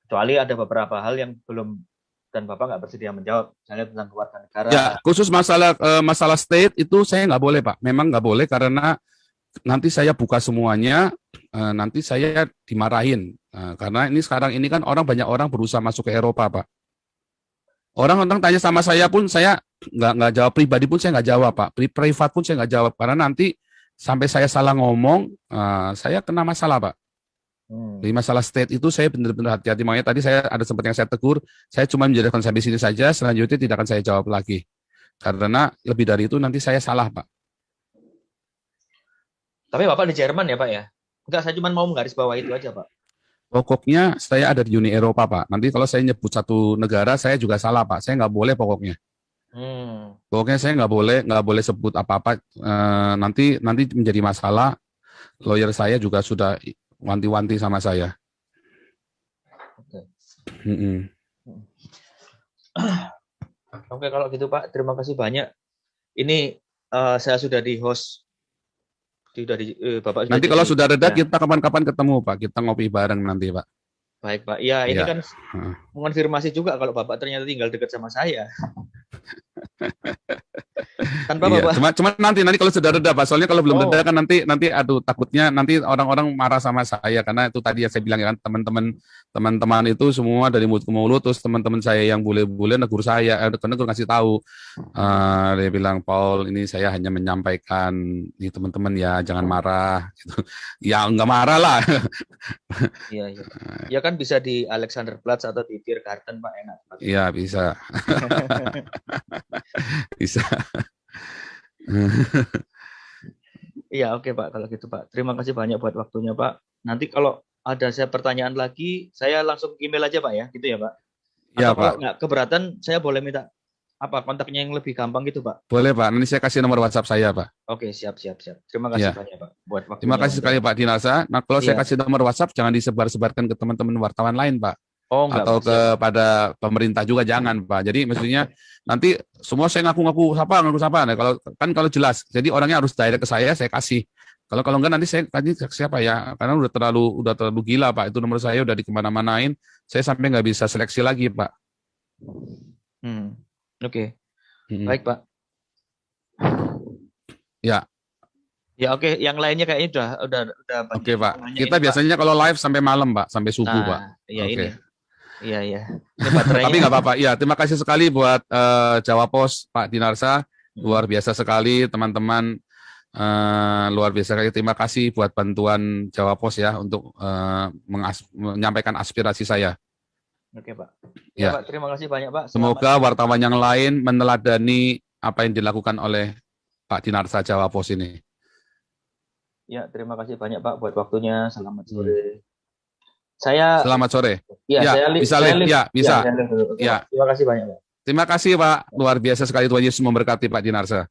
Kecuali ada beberapa hal yang belum dan Bapak nggak bersedia menjawab, misalnya tentang keluarga negara. Ya, khusus masalah state itu saya nggak boleh, Pak. Memang nggak boleh karena nanti saya buka semuanya, nanti saya dimarahin. Karena ini sekarang ini kan banyak orang berusaha masuk ke Eropa, Pak. Orang tanya sama saya pun saya nggak jawab, pribadi pun saya nggak jawab, Pak. Privat pun saya nggak jawab karena nanti sampai saya salah ngomong, saya kena masalah, Pak. Di masalah state itu saya benar-benar hati-hati. Makanya tadi saya ada sempat yang saya tegur, saya cuma menjelaskan sampai sini saja, selanjutnya tidak akan saya jawab lagi. Karena lebih dari itu nanti saya salah, Pak. Tapi Bapak di Jerman ya, Pak ya? Enggak, saya cuma mau menggarisbawahi itu aja, Pak. Pokoknya saya ada di Uni Eropa, Pak. Nanti kalau saya nyebut satu negara, saya juga salah, Pak. Saya nggak boleh pokoknya. Pokoknya saya nggak boleh sebut apa-apa. Nanti menjadi masalah. Lawyer saya juga sudah wanti-wanti sama saya. Oke. Oke, kalau gitu Pak, terima kasih banyak. Ini saya sudah di host. Bapak nanti kalau sudah reda kita kapan-kapan ketemu, Pak. Kita ngopi bareng nanti, Pak. Baik, Pak. Ya, ini kan mengonfirmasi juga kalau Bapak ternyata tinggal dekat sama saya. Tanpa iya, Bapak. cuma nanti kalau sudah reda, Pak. Soalnya kalau belum reda kan nanti aduh, takutnya nanti orang-orang marah sama saya karena itu tadi yang saya bilang kan, teman-teman itu semua dari mulut ke mulut, terus teman-teman saya yang bule-bule negur saya, negur ngasih tahu. Dia bilang, Paul, ini saya hanya menyampaikan nih teman-teman ya, jangan marah gitu. Ya nggak marah lah. Iya. Ya kan bisa di Alexanderplatz atau di Tiergarten, Pak, enak. Iya, bisa. Bisa. Iya, oke Pak, kalau gitu Pak. Terima kasih banyak buat waktunya, Pak. Nanti kalau ada saya pertanyaan lagi, saya langsung email aja, Pak, ya. Gitu ya, Pak. Iya, Pak. Kalau nggak keberatan, saya boleh minta kontaknya yang lebih gampang gitu, Pak. Boleh, Pak. Nanti saya kasih nomor WhatsApp saya, Pak. Oke, siap. Terima kasih banyak, Pak, buat waktunya. Terima kasih sekali, Pak Dinasa. Nah, kalau saya kasih nomor WhatsApp, jangan disebar-sebarkan ke teman-teman wartawan lain, Pak. Atau kepada pemerintah juga jangan, Pak. Jadi maksudnya nanti semua saya ngaku siapa. Nah, kalau jelas. Jadi orangnya harus direct ke saya kasih. Kalau enggak nanti saya kasih siapa ya? Karena udah terlalu gila, Pak. Itu nomor saya udah dikemana-manain. Saya sampai nggak bisa seleksi lagi, Pak. Oke. Baik, Pak. Ya. Ya, oke. Yang lainnya kayaknya udah. Oke, Pak. Kita biasanya kalau live sampai malam, Pak, sampai subuh, Pak. Iya, oke. Ini. Iya. Tapi nggak apa-apa. Ya, terima kasih sekali buat Jawapos Pak Dinarsa. Luar biasa sekali, teman-teman. Luar biasa sekali. Terima kasih buat bantuan Jawapos ya untuk menyampaikan aspirasi saya. Oke, Pak. Ya. Ya, Pak, terima kasih banyak, Pak. Semoga wartawan yang lain meneladani apa yang dilakukan oleh Pak Dinarsa Jawa Pos ini. Ya, terima kasih banyak, Pak, buat waktunya. Selamat sore. Saya Selamat sore. ya, Ya, saya bisa saya live. Ya, bisa. saya live dulu. Oke, Ya. Pak. Terima kasih banyak, Pak. Terima kasih, Pak. Luar biasa sekali, Tuhan Yesus memberkati Pak Dinarsa.